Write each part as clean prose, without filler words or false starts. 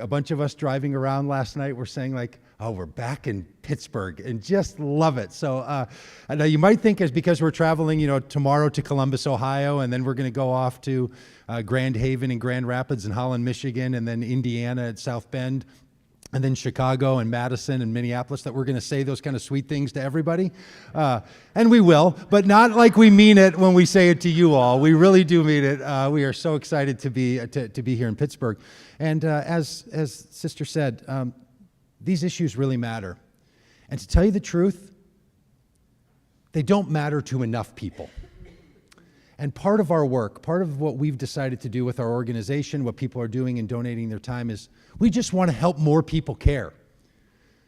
A bunch of us driving around last night were saying like, oh, we're back in Pittsburgh and just love it. So I know you might think it's because we're traveling, tomorrow to Columbus, Ohio, and then we're going to go off to Grand Haven and Grand Rapids and Holland, Michigan, and then Indiana at South Bend, and then Chicago and Madison and Minneapolis, that we're going to say those kind of sweet things to everybody. And we will, but not like we mean it when we say it to you all. We really do mean it. We are so excited to be here in Pittsburgh. And as Sister said, these issues really matter. And to tell you the truth, they don't matter to enough people. And part of our work, part of what we've decided to do with our organization, what people are doing and donating their time, is we just want to help more people care.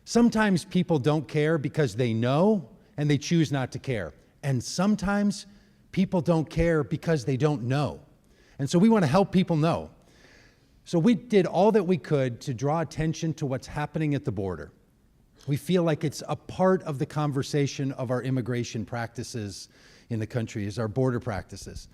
Sometimes people don't care because they know and they choose not to care. And sometimes people don't care because they don't know. And so we want to help people know. So we did all that we could to draw attention to what's happening at the border. We feel like it's a part of the conversation of our immigration practices in the country, is our border practices.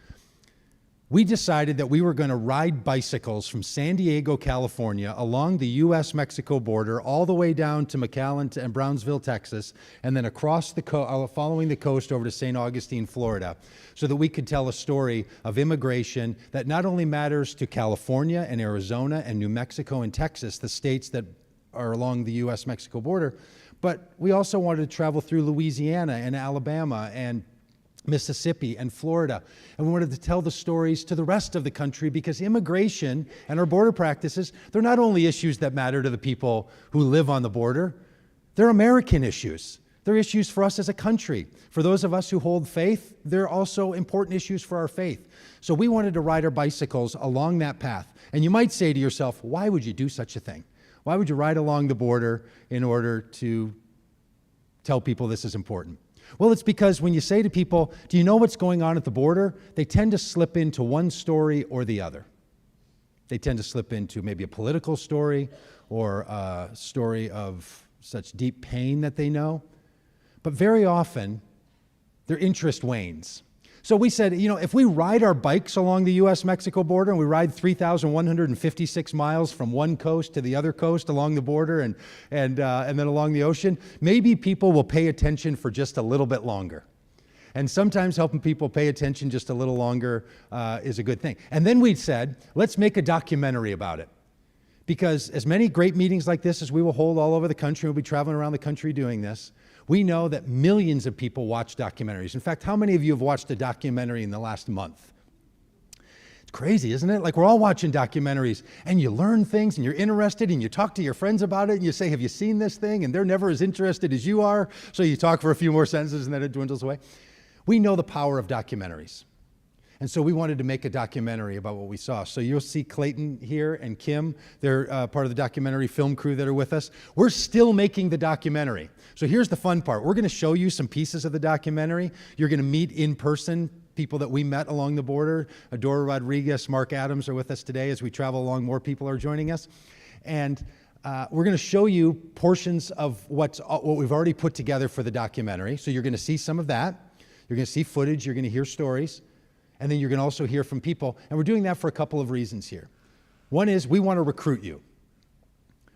We decided that we were going to ride bicycles from San Diego, California, along the U.S.-Mexico border, all the way down to McAllen and Brownsville, Texas, and then across following the coast over to St. Augustine, Florida, so that we could tell a story of immigration that not only matters to California and Arizona and New Mexico and Texas, the states that are along the U.S.-Mexico border, but we also wanted to travel through Louisiana and Alabama and Mississippi and Florida. And we wanted to tell the stories to the rest of the country, because immigration and our border practices, they're not only issues that matter to the people who live on the border, they're American issues. They're issues for us as a country. For those of us who hold faith, they're also important issues for our faith. So we wanted to ride our bicycles along that path. And you might say to yourself, why would you do such a thing? Why would you ride along the border in order to tell people this is important? Well, it's because when you say to people, do you know what's going on at the border? They tend to slip into one story or the other. They tend to slip into maybe a political story or a story of such deep pain that they know. But very often, their interest wanes. So we said, if we ride our bikes along the U.S.-Mexico border and we ride 3,156 miles from one coast to the other coast along the border and then along the ocean, maybe people will pay attention for just a little bit longer. And sometimes helping people pay attention just a little longer is a good thing. And then we said, let's make a documentary about it. Because as many great meetings like this as we will hold all over the country, we'll be traveling around the country doing this, we know that millions of people watch documentaries. In fact, how many of you have watched a documentary in the last month? It's crazy, isn't it? Like, we're all watching documentaries, and you learn things, and you're interested, and you talk to your friends about it, and you say, have you seen this thing? And they're never as interested as you are, so you talk for a few more sentences, and then it dwindles away. We know the power of documentaries. And so we wanted to make a documentary about what we saw. So you'll see Clayton here and Kim. They're part of the documentary film crew that are with us. We're still making the documentary. So here's the fun part. We're going to show you some pieces of the documentary. You're going to meet in person people that we met along the border. Adora Rodriguez, Mark Adams are with us today. As we travel along, more people are joining us. And we're going to show you portions of what we've already put together for the documentary. So you're going to see some of that. You're going to see footage. You're going to hear stories. And then you're going to also hear from people. And we're doing that for a couple of reasons here. One is we want to recruit you.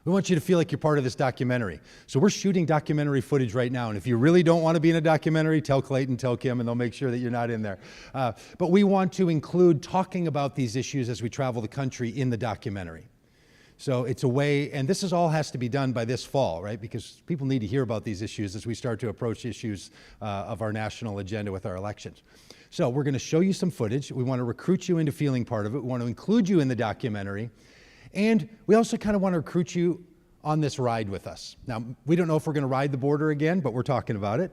We want you to feel like you're part of this documentary. So we're shooting documentary footage right now. And if you really don't want to be in a documentary, tell Clayton, tell Kim, and they'll make sure that you're not in there. But we want to include talking about these issues as we travel the country in the documentary. So it's a way, and this all has to be done by this fall, right? Because people need to hear about these issues as we start to approach issues of our national agenda with our elections. So we're going to show you some footage. We want to recruit you into feeling part of it. We want to include you in the documentary. And we also kind of want to recruit you on this ride with us. Now, we don't know if we're going to ride the border again, but we're talking about it.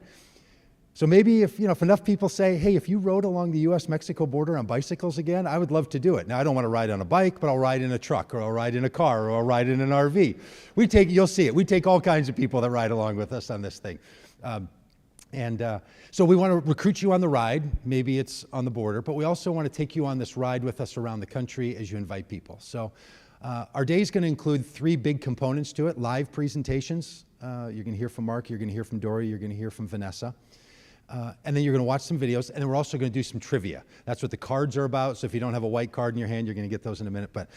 So maybe if enough people say, hey, if you rode along the U.S.-Mexico border on bicycles again, I would love to do it. Now, I don't want to ride on a bike, but I'll ride in a truck, or I'll ride in a car, or I'll ride in an RV. You'll see it. We take all kinds of people that ride along with us on this thing. So we want to recruit you on the ride. Maybe it's on the border, but we also want to take you on this ride with us around the country as you invite people. So our day is going to include 3 big components to it: live presentations. You're going to hear from Mark, you're going to hear from Dory, you're going to hear from Vanessa. And then you're going to watch some videos, and then we're also going to do some trivia. That's what the cards are about. So if you don't have a white card in your hand, you're going to get those in a minute. But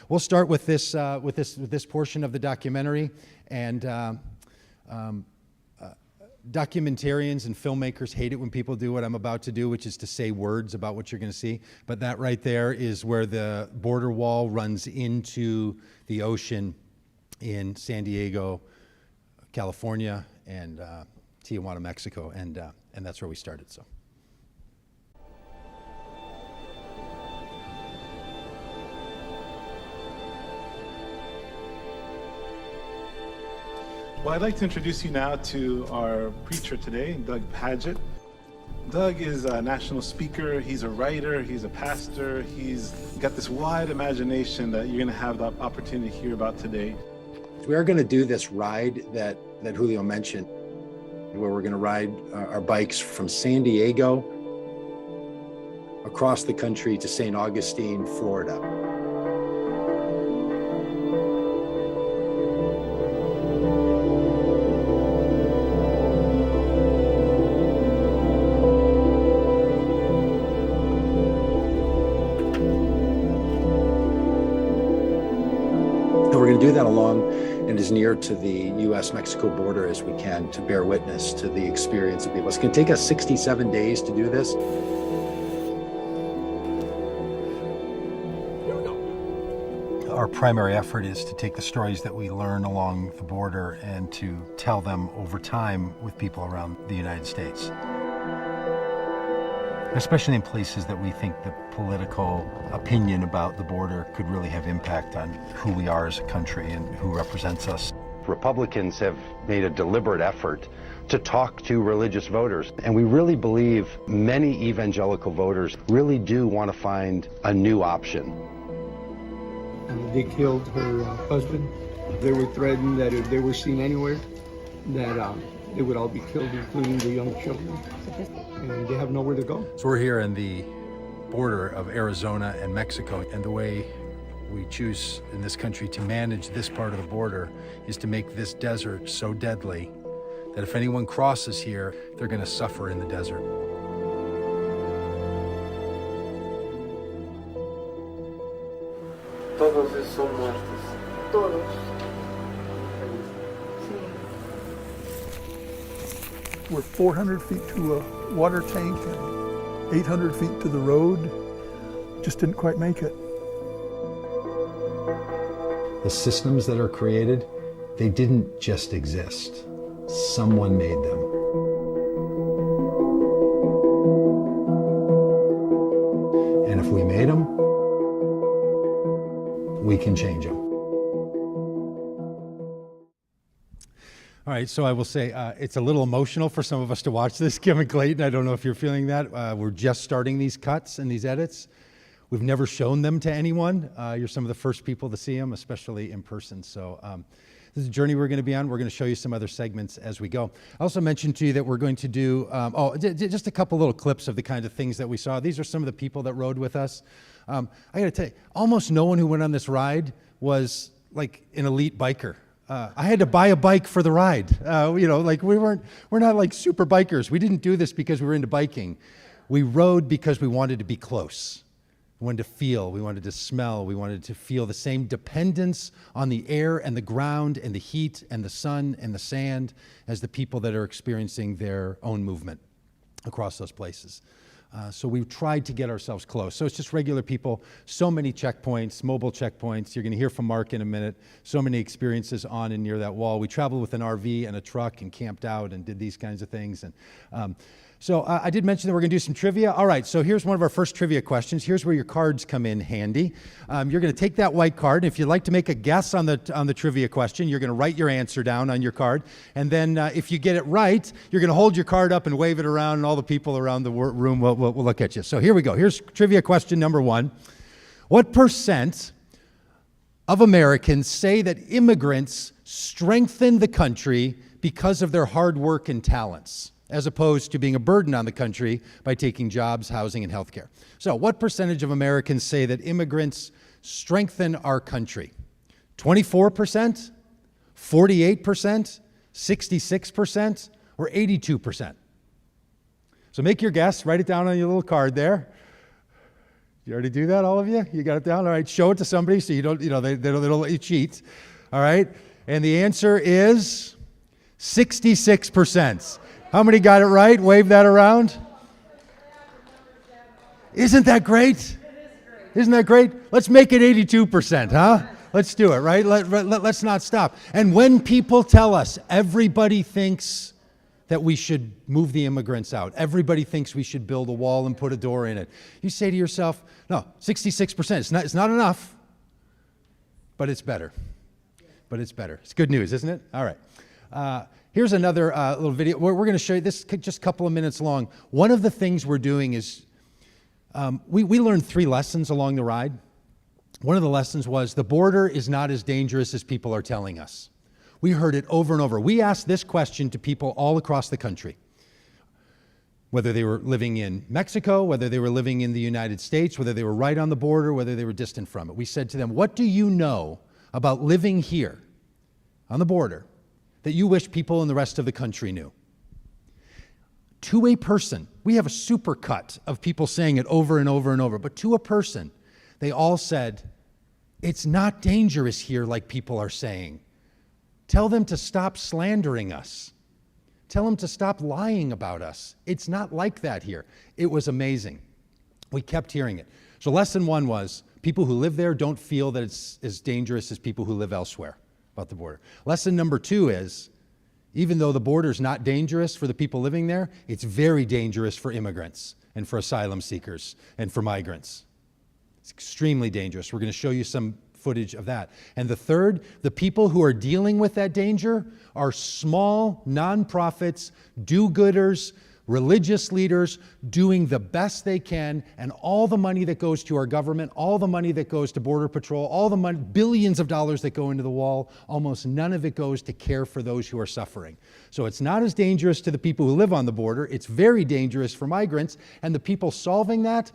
we'll start with this portion of the documentary. And documentarians and filmmakers hate it when people do what I'm about to do, which is to say words about what you're going to see. But that right there is where the border wall runs into the ocean in San Diego, California, and Tijuana, Mexico, and that's where we started. So. Well, I'd like to introduce you now to our preacher today, Doug Padgett. Doug is a national speaker, he's a writer, he's a pastor, he's got this wide imagination that you're going to have the opportunity to hear about today. We are going to do this ride that Julio mentioned, where we're going to ride our bikes from San Diego across the country to St. Augustine, Florida. So we're going to do that along and as near to the U.S.-Mexico border as we can to bear witness to the experience of people. It's going to take us 67 days to do this. Our primary effort is to take the stories that we learn along the border and to tell them over time with people around the United States. Especially in places that we think the political opinion about the border could really have impact on who we are as a country and who represents us. Republicans have made a deliberate effort to talk to religious voters, and we really believe many evangelical voters really do want to find a new option. They killed her husband. They were threatened that if they were seen anywhere, that they would all be killed, including the young children. And they have nowhere to go. So we're here in the border of Arizona and Mexico, and the way we choose in this country to manage this part of the border is to make this desert so deadly that if anyone crosses here, they're going to suffer in the desert. Todos son muertos. Todos. Sí. We're 400 feet to a water tank and 800 feet to the road. Just didn't quite make it. The systems that are created, they didn't just exist. Someone made them. And if we made them, we can change them. All right, so I will say it's a little emotional for some of us to watch this. Kevin Clayton, I don't know if you're feeling that. We're just starting these cuts and these edits. We've never shown them to anyone. You're some of the first people to see them, especially in person. So this is a journey we're going to be on. We're going to show you some other segments as we go. I also mentioned to you that we're going to do, just a couple little clips of the kind of things that we saw. These are some of the people that rode with us. I got to tell you, almost no one who went on this ride was like an elite biker. I had to buy a bike for the ride. We're not like super bikers. We didn't do this because we were into biking. We rode because we wanted to be close. We wanted to feel, we wanted to smell, we wanted to feel the same dependence on the air and the ground and the heat and the sun and the sand as the people that are experiencing their own movement across those places. So we tried to get ourselves close. So it's just regular people, so many checkpoints, mobile checkpoints. You're going to hear from Mark in a minute. So many experiences on and near that wall. We traveled with an RV and a truck and camped out and did these kinds of things. And so I did mention that we're going to do some trivia. All right, so here's one of our first trivia questions. Here's where your cards come in handy. You're going to take that white card, and if you'd like to make a guess on the trivia question, you're going to write your answer down on your card. And then if you get it right, you're going to hold your card up and wave it around, and all the people around the room will look at you. So here we go. Here's trivia question number 1. What % of Americans say that immigrants strengthen the country because of their hard work and talents, as opposed to being a burden on the country by taking jobs, housing, and healthcare? So what percentage of Americans say that immigrants strengthen our country? 24%, 48%, 66%, or 82%? So make your guess. Write it down on your little card there. You already do that, all of you? You got it down? All right. Show it to somebody so you don't, they don't let you cheat. All right. And the answer is 66%. How many got it right? Wave that around. Isn't that great? Isn't that great? Let's make it 82%, huh? Let's do it, right? Let's not stop. And when people tell us everybody thinks that we should move the immigrants out, everybody thinks we should build a wall and put a door in it, you say to yourself, no, 66%, it's not enough, but it's better. But it's better. It's good news, isn't it? All right. Here's another little video. We're going to show you this, just a couple of minutes long. One of the things we're doing is we learned 3 lessons along the ride. One of the lessons was the border is not as dangerous as people are telling us. We heard it over and over. We asked this question to people all across the country, whether they were living in Mexico, whether they were living in the United States, whether they were right on the border, whether they were distant from it. We said to them, what do you know about living here on the border that you wish people in the rest of the country knew? To a person, we have a super cut of people saying it over and over and over, but to a person, they all said, it's not dangerous here like people are saying. Tell them to stop slandering us. Tell them to stop lying about us. It's not like that here. It was amazing. We kept hearing it. So lesson 1 was, people who live there don't feel that it's as dangerous as people who live elsewhere about the border. Lesson number 2 is, even though the border is not dangerous for the people living there, it's very dangerous for immigrants and for asylum seekers and for migrants. It's extremely dangerous. We're going to show you some footage of that. And the third, the people who are dealing with that danger are small nonprofits, do-gooders, religious leaders doing the best they can, and all the money that goes to our government, all the money that goes to Border Patrol, all the money, billions of dollars that go into the wall, almost none of it goes to care for those who are suffering. So it's not as dangerous to the people who live on the border. It's very dangerous for migrants, and the people solving that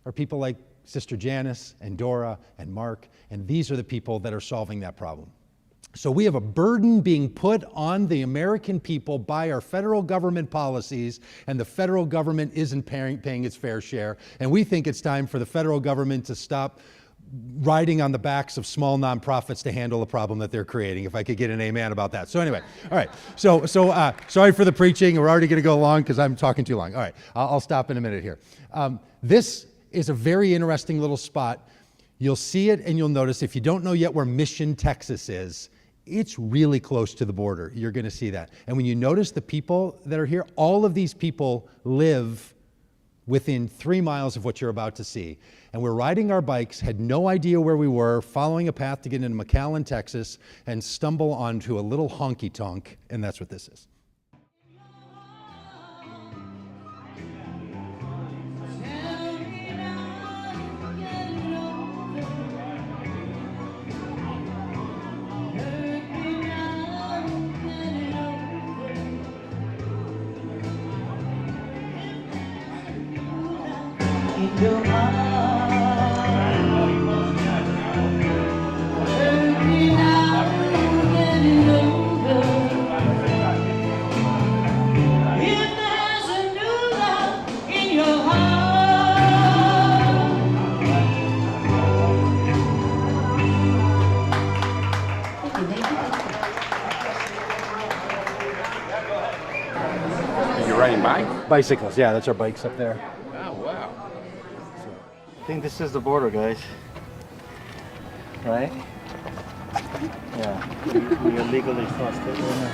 are people like Sister Janice and Dora and Mark, and these are the people that are solving that problem. So we have a burden being put on the American people by our federal government policies, and the federal government isn't paying its fair share. And we think it's time for the federal government to stop riding on the backs of small nonprofits to handle the problem that they're creating, if I could get an amen about that. So anyway, all right. So sorry for the preaching. We're already going to go long because I'm talking too long. All right, I'll stop in a minute here. This is a very interesting little spot. You'll see it and you'll notice, if you don't know yet where Mission, Texas is, it's really close to the border. You're going to see that. And when you notice the people that are here, all of these people live within 3 miles of what you're about to see. And we're riding our bikes, had no idea where we were, following a path to get into McAllen, Texas, and stumble onto a little honky-tonk, and that's what this is. You're riding bike? Bicycles, yeah, that's our bikes up there. Oh, wow. I think this is the border, guys. Right? Yeah. We are legally crossed it right now.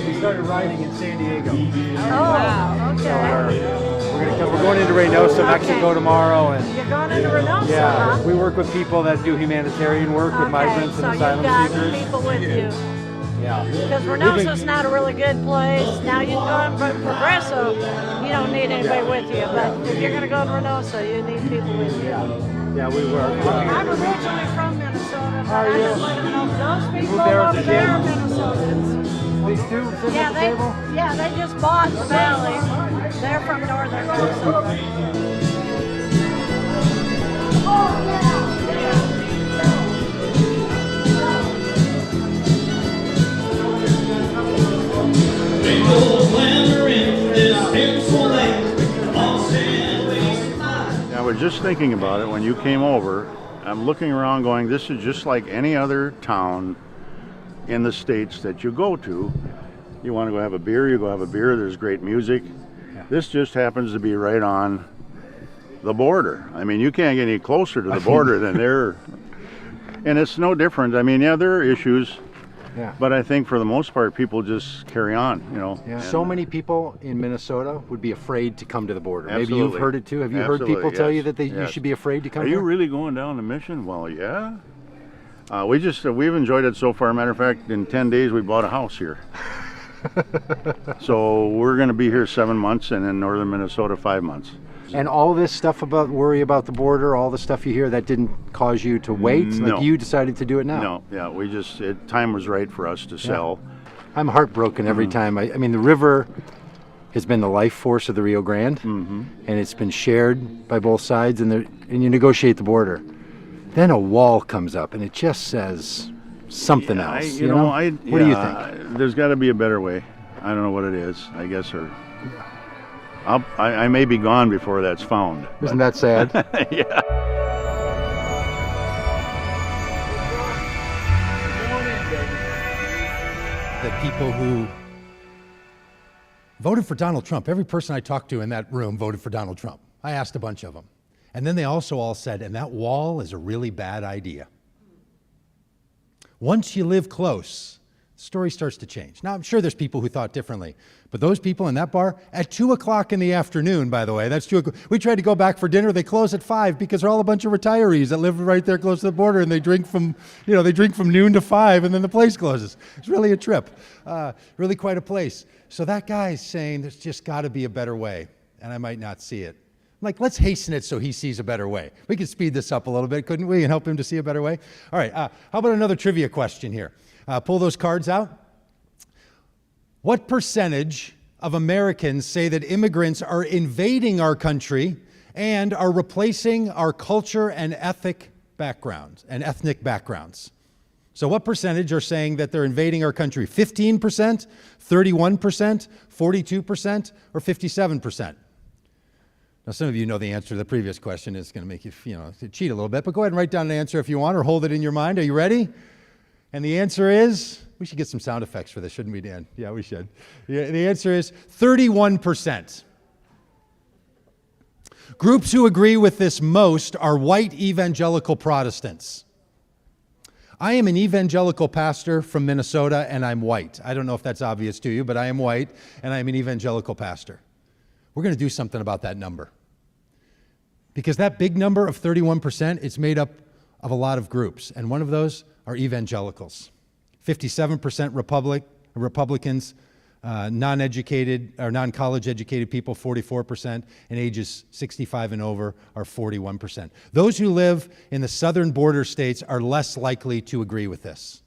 We started riding in San Diego. Oh, wow, okay. We're going into Reynosa, Mexico tomorrow, and You're going into Reynosa, yeah, huh? we work with people that do humanitarian work with migrants and asylum so you've seekers. got people with you. Yeah. Because Reynosa's not a really good place. Now you can go in Progresso, you don't need anybody with you. But if you're going to go to Reynosa, you need people with you. Yeah, we work. I'm originally from Minnesota, but Are I you? just let them know those people moved there as over a there are kid? Minnesotans. These two sitting Yeah, at the table? they just bought the valley. They're from northern Minnesota. People was just thinking about it when you came over. I'm looking around going, this is just like any other town in the States that you go to. You want to go have a beer, you go have a beer, there's great music. This just happens to be right on the border. I mean, you can't get any closer to the border than there. And it's no different. I mean, yeah, there are issues. Yeah. But I think for the most part, people just carry on, you know. Yeah. So many people in Minnesota would be afraid to come to the border. Absolutely. Maybe you've heard it too. Have you heard people tell you that you should be afraid to come Are here? you really going down the mission? Well, yeah. We've enjoyed it so far. Matter of fact, in 10 days, we bought a house here. So we're going to be here 7 months, and in northern Minnesota, 5 months. And all this stuff about worry about the border, all the stuff you hear, that didn't cause you to wait? No. Like you decided to do it now? No, yeah, time was right for us to sell. I'm heartbroken every time. I mean, the river has been the life force of the Rio Grande, and it's been shared by both sides, and you negotiate the border. Then a wall comes up, and it just says something else. What do you think? There's got to be a better way. I don't know what it is, I guess, or I may be gone before that's found. Isn't that sad? Yeah. The people who voted for Donald Trump, every person I talked to in that room voted for Donald Trump. I asked a bunch of them. And then they also all said, and that wall is a really bad idea. Once you live close, the story starts to change. Now, I'm sure there's people who thought differently, but those people in that bar at 2 o'clock in the afternoon, by the way, that's 2 o'clock. We tried to go back for dinner. They close at 5 because they're all a bunch of retirees that live right there close to the border, and they drink from noon to 5, and then the place closes. It's really a trip, really quite a place. So that guy's saying there's just got to be a better way, and I might not see it. I'm like, let's hasten it so he sees a better way. We could speed this up a little bit, couldn't we, and help him to see a better way? All right, how about another trivia question here? Pull those cards out. What percentage of Americans say that immigrants are invading our country and are replacing our culture and ethnic backgrounds? So what percentage are saying that they're invading our country? 15%, 31%, 42%, or 57%? Now, some of you know the answer to the previous question. It's going to make you, cheat a little bit, but go ahead and write down an answer if you want, or hold it in your mind. Are you ready? And the answer is, we should get some sound effects for this, shouldn't we, Dan? Yeah, we should. Yeah, the answer is 31%. Groups who agree with this most are white evangelical Protestants. I am an evangelical pastor from Minnesota, and I'm white. I don't know if that's obvious to you, but I am white, and I'm an evangelical pastor. We're going to do something about that number. Because that big number of 31% is made up of a lot of groups, and one of those are evangelicals. 57% Republicans, non-educated or non-college educated people, 44%, and ages 65 and over are 41%. Those who live in the southern border states are less likely to agree with this.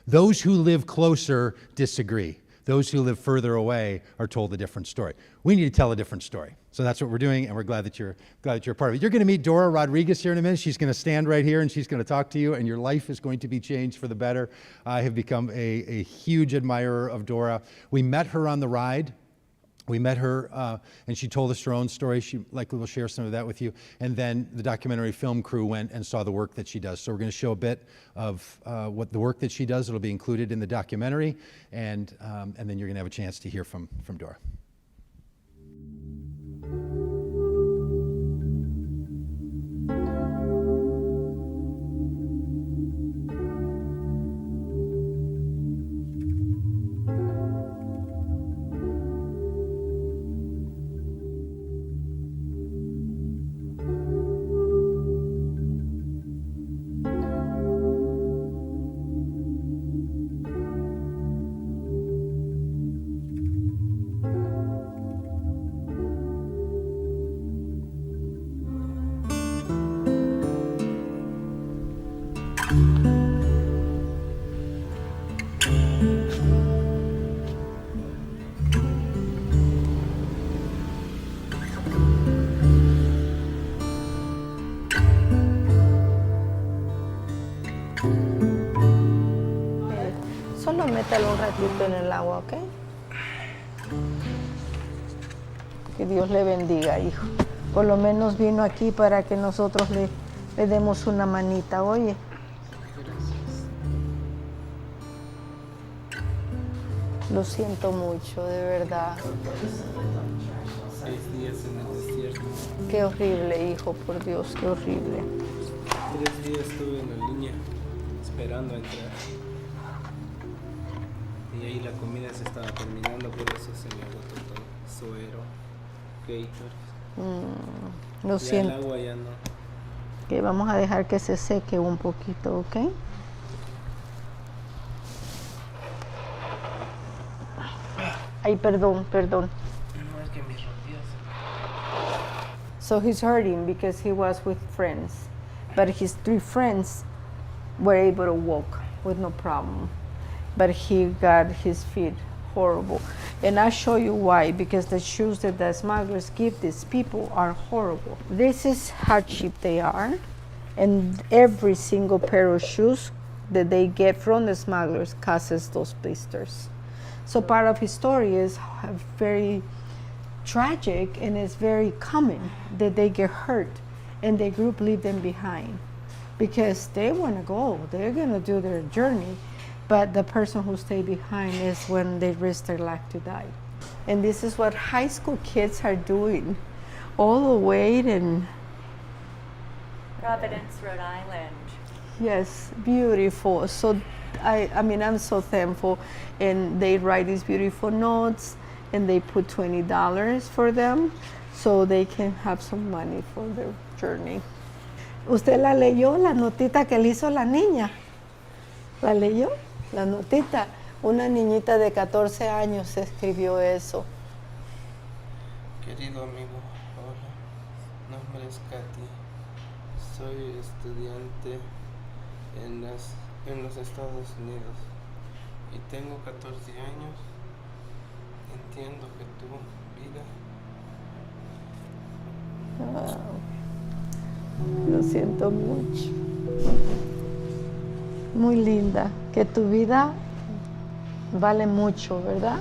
Those who live closer disagree. Those who live further away are told a different story. We need to tell a different story. So that's what we're doing, and we're glad that you're a part of it. You're going to meet Dora Rodriguez here in a minute. She's going to stand right here, and she's going to talk to you, and your life is going to be changed for the better. I have become a huge admirer of Dora. We met her on the ride. We met her, and she told us her own story. She likely will share some of that with you. And then the documentary film crew went and saw the work that she does. So we're going to show a bit of what the work that she does. It'll be included in the documentary, and then you're going to have a chance to hear from Dora. Solo métalo un ratito en el agua, ¿ok? Que Dios le bendiga, hijo. Por lo menos vino aquí para que nosotros le demos una manita, oye. Lo siento mucho, de verdad. 6 días en el desierto. Qué horrible, hijo, por Dios, qué horrible. 3 días estuve en la línea esperando a entrar. Y ahí la comida se estaba terminando, por eso se me agotó todo. Suero, Gatorade. Lo ya siento. el agua ya no. Que vamos a dejar que se seque un poquito, ¿ok? Ay, perdón. No, es que mis rodillas. So he's hurting because he was with friends. But his 3 friends were able to walk with no problem. But he got his feet horrible. And I'll show you why, because the shoes that the smugglers give these people are horrible. This is how cheap they are. And every single pair of shoes that they get from the smugglers causes those blisters. So part of his story is very tragic, and it's very common that they get hurt and the group leave them behind because they want to go, they're going to do their journey, but the person who stay behind is when they risk their life to die. And this is what high school kids are doing, all the way in Providence, Rhode Island. Yes, beautiful. So I mean, I'm so thankful. And they write these beautiful notes, and they put $20 for them so they can have some money for their journey. ¿Usted la leyó, la notita que le hizo la niña? ¿La leyó? La notita. Una niñita de 14 años escribió eso. Querido amigo, hola. Nombre es Katy. Soy estudiante en los Estados Unidos y tengo 14 años. Entiendo que tu vida. Lo siento mucho. Muy linda. Que tu vida vale mucho, ¿verdad?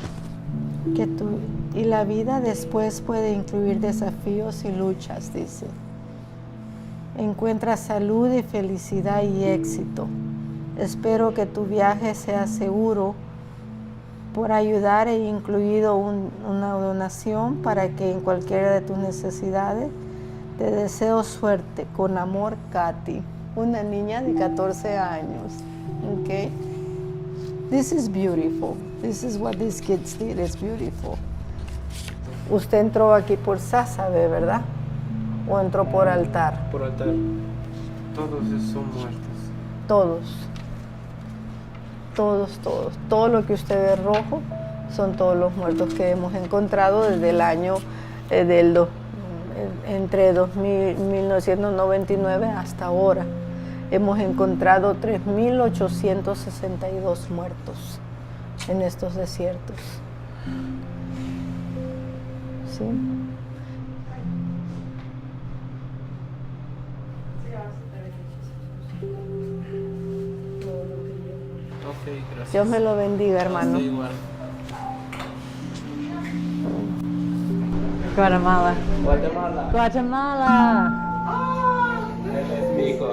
Y la vida después puede incluir desafíos y luchas, dice. Encuentra salud y felicidad y éxito. Espero que tu viaje sea seguro. Por ayudar he incluido una donación para que en cualquiera de tus necesidades te deseo suerte. Con amor, Katy. Una niña de 14 años. Okay? This is beautiful. This is what these kids did. It's beautiful. Usted entró aquí por Sázabe, ¿verdad? ¿O entró por altar? Por altar. Todos son muertos. Todos. Todo lo que usted ve rojo son todos los muertos que hemos encontrado desde el año entre 1999 hasta ahora. Hemos encontrado 3.862 muertos en estos desiertos. ¿Sí? Okay, gracias. Dios me lo bendiga, hermano. Igual. Guatemala. Guatemala. Guatemala. Él es mi hijo.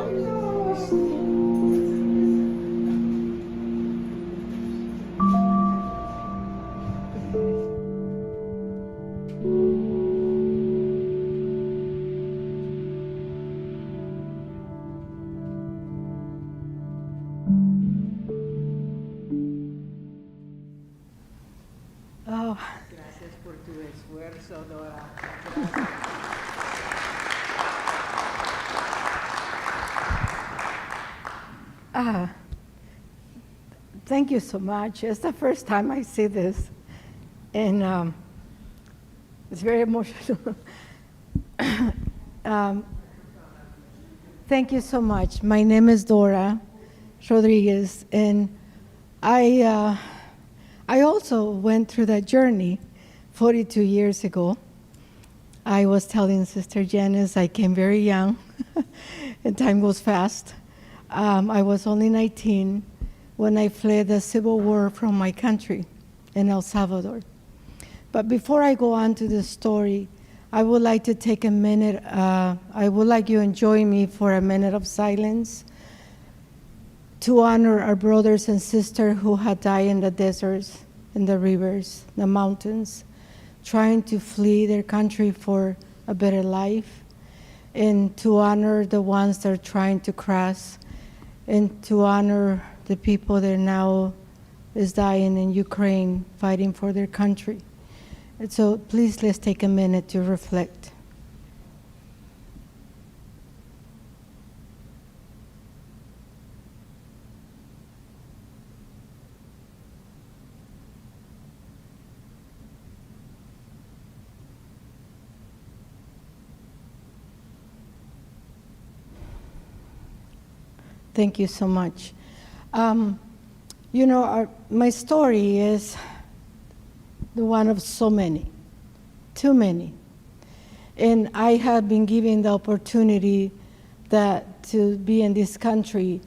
Oh. Gracias por tu esfuerzo, Dora. Thank you so much. It's the first time I see this, and it's very emotional. Thank you so much. My name is Dora Rodriguez, and I also went through that journey 42 years ago. I was telling Sister Janice I came very young, and time goes fast. I was only 19 when I fled the civil war from my country in El Salvador. But before I go on to the story, I would like to take a minute, I would like you to join me for a minute of silence to honor our brothers and sisters who had died in the deserts, in the rivers, the mountains, trying to flee their country for a better life, and to honor the ones that are trying to cross, and to honor the people that now is dying in Ukraine, fighting for their country. And so please, let's take a minute to reflect. Thank you so much. You know, my story is the one of so many, too many. And I have been given the opportunity to be in this country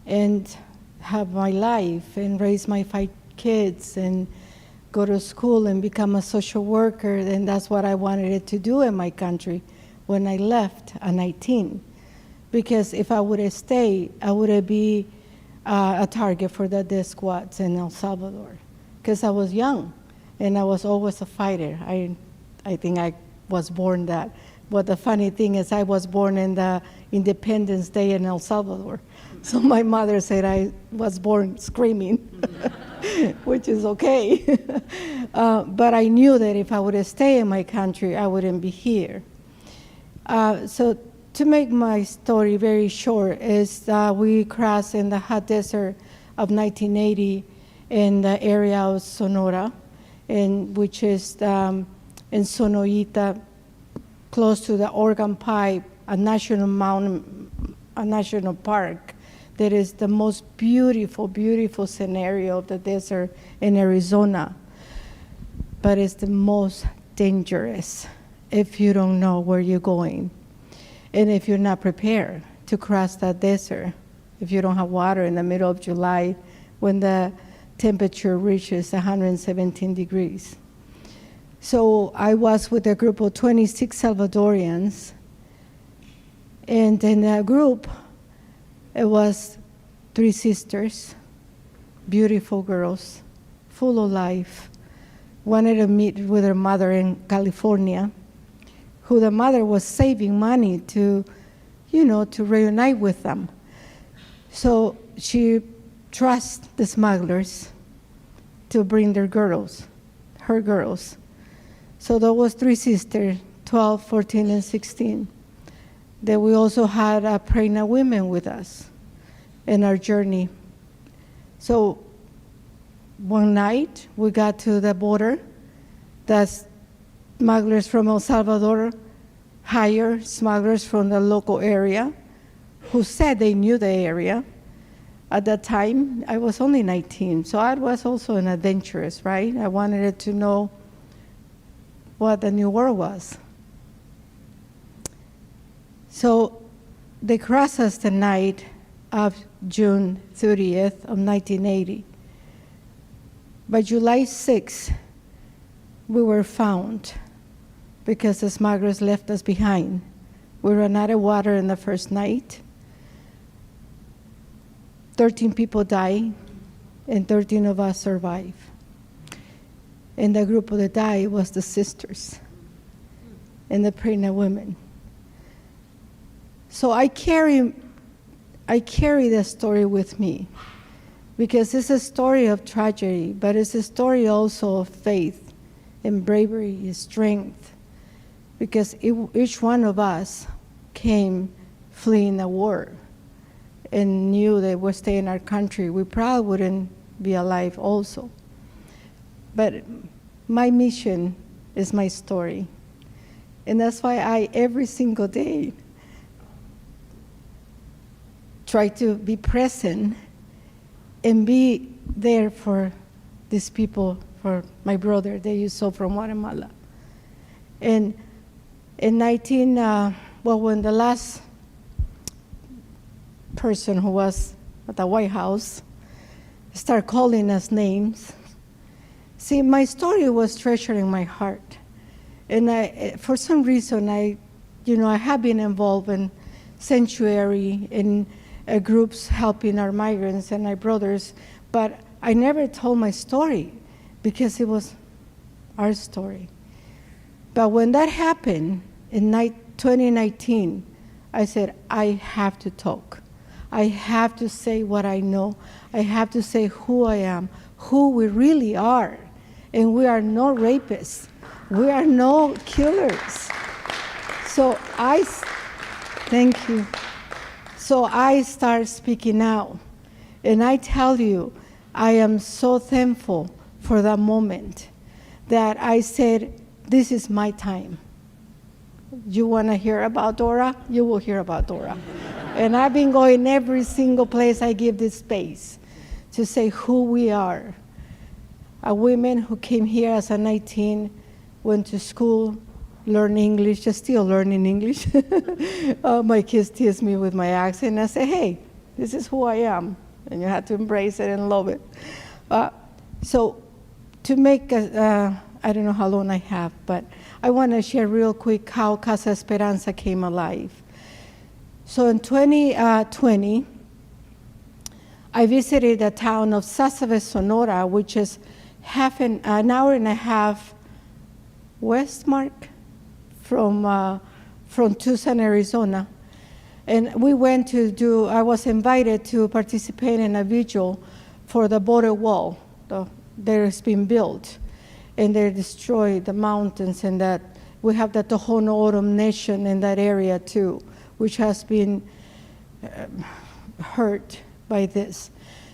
and have my life and raise my 5 kids and go to school and become a social worker. And that's what I wanted to do in my country when I left at 19. Because if I would have stayed, I would have been a target for the death squads in El Salvador. Because I was young, and I was always a fighter. I think I was born that. But the funny thing is I was born in the Independence Day in El Salvador. So my mother said I was born screaming, which is okay. But I knew that if I would have stayed in my country, I wouldn't be here. So to make my story very short, is we crossed in the hot desert of 1980 in the area of Sonora, which is in Sonoita, close to the Oregon Pipe, a national park that is the most beautiful, beautiful scenario of the desert in Arizona. But it's the most dangerous if you don't know where you're going. And if you're not prepared to cross that desert, if you don't have water in the middle of July when the temperature reaches 117 degrees. So I was with a group of 26 Salvadorians, and in that group, it was 3 sisters, beautiful girls, full of life, wanted to meet with her mother in California, who the mother was saving money to reunite with them. So she trusts the smugglers to bring their girls, her girls. So there was 3 sisters, 12, 14, and 16. Then we also had pregnant women with us in our journey. So one night we got to the border. That's smugglers from El Salvador hired smugglers from the local area who said they knew the area. At that time, I was only 19, so I was also an adventurous, right? I wanted to know what the new world was. So they crossed us the night of June 30th of 1980. By July 6th, we were found because the smugglers left us behind. We ran out of water in the first night. 13 people died, and 13 of us survived. And the group that died was the sisters and the pregnant women. So I carry the story with me because it's a story of tragedy, but it's a story also of faith and bravery and strength, because each one of us came fleeing a war and knew that we're staying in our country, we probably wouldn't be alive also. But my mission is my story. And that's why I, every single day, try to be present and be there for these people, for my brother that you saw from Guatemala. And in when the last person who was at the White House started calling us names, see, my story was treasured in my heart. And for some reason, I have been involved in sanctuary, in groups helping our migrants and our brothers, but I never told my story because it was our story. But when that happened in 2019, I said, I have to talk. I have to say what I know. I have to say who I am, who we really are. And we are no rapists. We are no killers. Thank you. So I start speaking out. And I tell you, I am so thankful for that moment that I said, this is my time. You want to hear about Dora? You will hear about Dora. And I've been going every single place I give this space to say who we are. A woman who came here as a 19, went to school, learned English, just still learning English. My kids tease me with my accent. I say, hey, this is who I am. And you have to embrace it and love it. So to make, I don't know how long I have, but I want to share real quick how Casa Esperanza came alive. So in 2020, I visited the town of Sassafras, Sonora, which is an hour and a half west, Mark, from Tucson, Arizona. And we went to I was invited to participate in a vigil for the border wall that has been built. And they destroyed the mountains, and that we have the Tohono O'odham Nation in that area too, which has been hurt by this.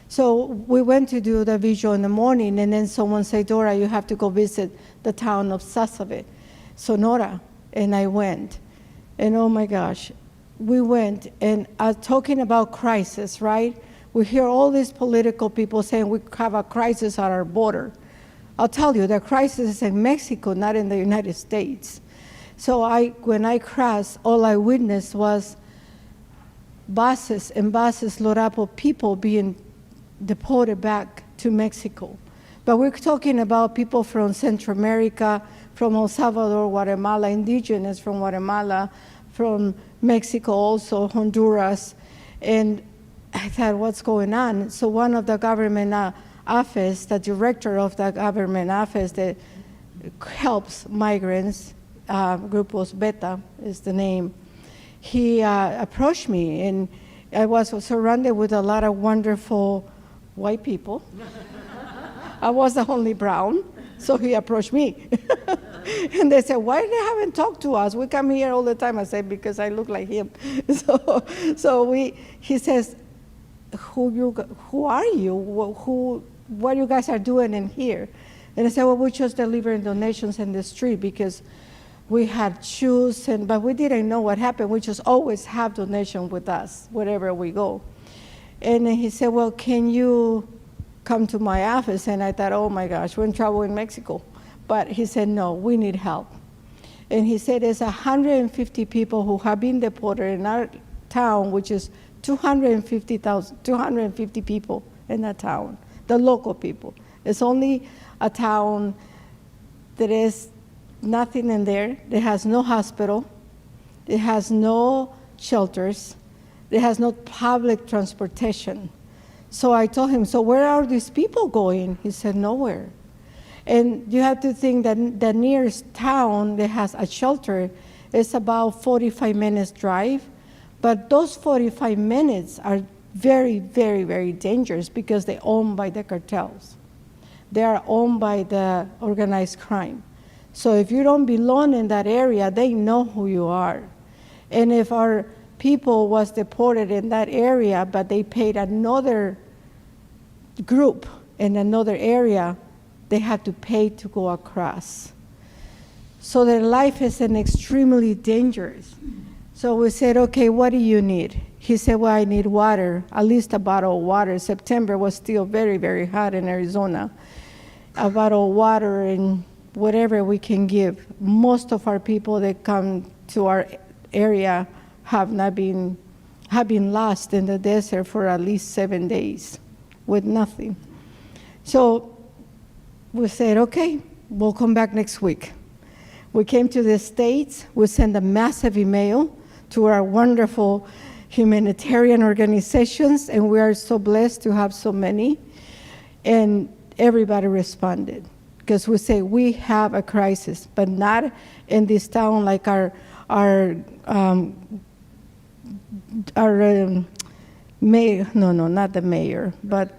So we went to do the vigil in the morning, and then someone said, Dora, you have to go visit the town of Sassafras, Sonora. And I went. And oh my gosh, we went, and talking about crisis, right? We hear all these political people saying we have a crisis at our border. I'll tell you, the crisis is in Mexico, not in the United States. So when I crossed, all I witnessed was buses and buses load up of people being deported back to Mexico. But we're talking about people from Central America, from El Salvador, Guatemala, indigenous from Guatemala, from Mexico also, Honduras. And I thought, what's going on? So one of the government office, the director of the government office that helps migrants, Grupos Beta is the name, he approached me, and I was surrounded with a lot of wonderful white people. I was the only brown, so he approached me. And they said, why they haven't talked to us? We come here all the time. I said, because I look like him. He says, who are you? What you guys are doing in here? And I said, well, we're just delivering donations in the street because we had shoes, but we didn't know what happened. We just always have donation with us wherever we go. And he said, well, can you come to my office? And I thought, oh my gosh, we're in trouble in Mexico. But he said, no, we need help. And he said, there's 150 people who have been deported in our town, which is 250 people in that town, the local people. It's only a town that is nothing in there. It has no hospital. It has no shelters. It has no public transportation. So I told him, so where are these people going? He said, nowhere. And you have to think that the nearest town that has a shelter is about 45 minutes drive. But those 45 minutes are very, very, very dangerous because they're owned by the cartels. They are owned by the organized crime. So if you don't belong in that area, they know who you are. And if our people was deported in that area, but they paid another group in another area, they have to pay to go across. So their life is extremely dangerous. So we said, okay, what do you need? He said, well, I need water, at least a bottle of water. September was still very, very hot in Arizona. A bottle of water and whatever we can give. Most of our people that come to our area have been lost in the desert for at least 7 days with nothing. So we said, okay, we'll come back next week. We came to the States. We sent a massive email to our wonderful humanitarian organizations, and we are so blessed to have so many. And everybody responded, because we say we have a crisis, but not in this town like our mayor, no, not the mayor, but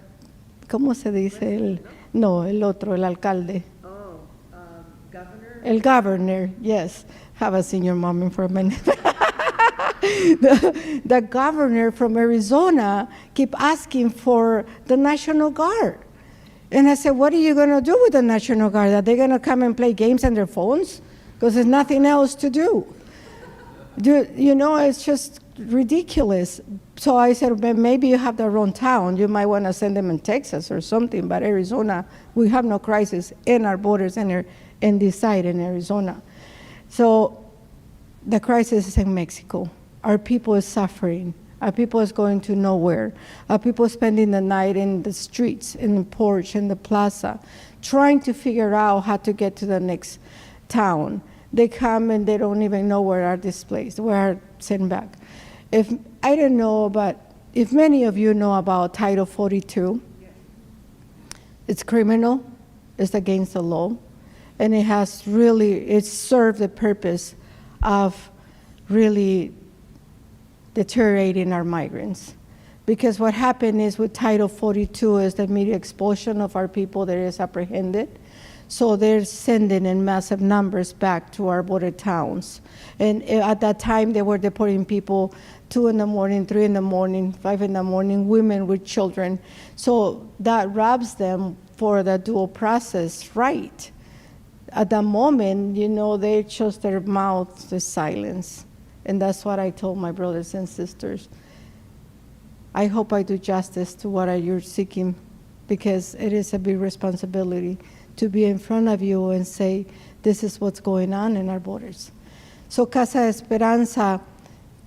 ¿cómo se dice? El otro, el alcalde. Governor? El governor, yes. Have a senior moment for a minute. The governor from Arizona keep asking for the National Guard. And I said, what are you going to do with the National Guard? Are they going to come and play games on their phones? Because there's nothing else to do. It's just ridiculous. So I said, well, maybe you have the wrong town. You might want to send them in Texas or something. But Arizona, we have no crisis in our borders and this side in Arizona. So the crisis is in Mexico. Our people is suffering. Our people is going to nowhere. Our people spending the night in the streets, in the porch, in the plaza, trying to figure out how to get to the next town. They come and they don't even know where are displaced, where are sent back. I don't know, but if many of you know about Title 42, it's criminal, it's against the law, and it served the purpose of really deteriorating our migrants. Because what happened is with Title 42 is the immediate expulsion of our people that is apprehended. So they're sending in massive numbers back to our border towns. And at that time, they were deporting people 2 in the morning, 3 in the morning, 5 in the morning, women with children. So that robs them for the dual process right. At that moment, they chose their mouths to silence. And that's what I told my brothers and sisters. I hope I do justice to what you're seeking, because it is a big responsibility to be in front of you and say, this is what's going on in our borders. So Casa Esperanza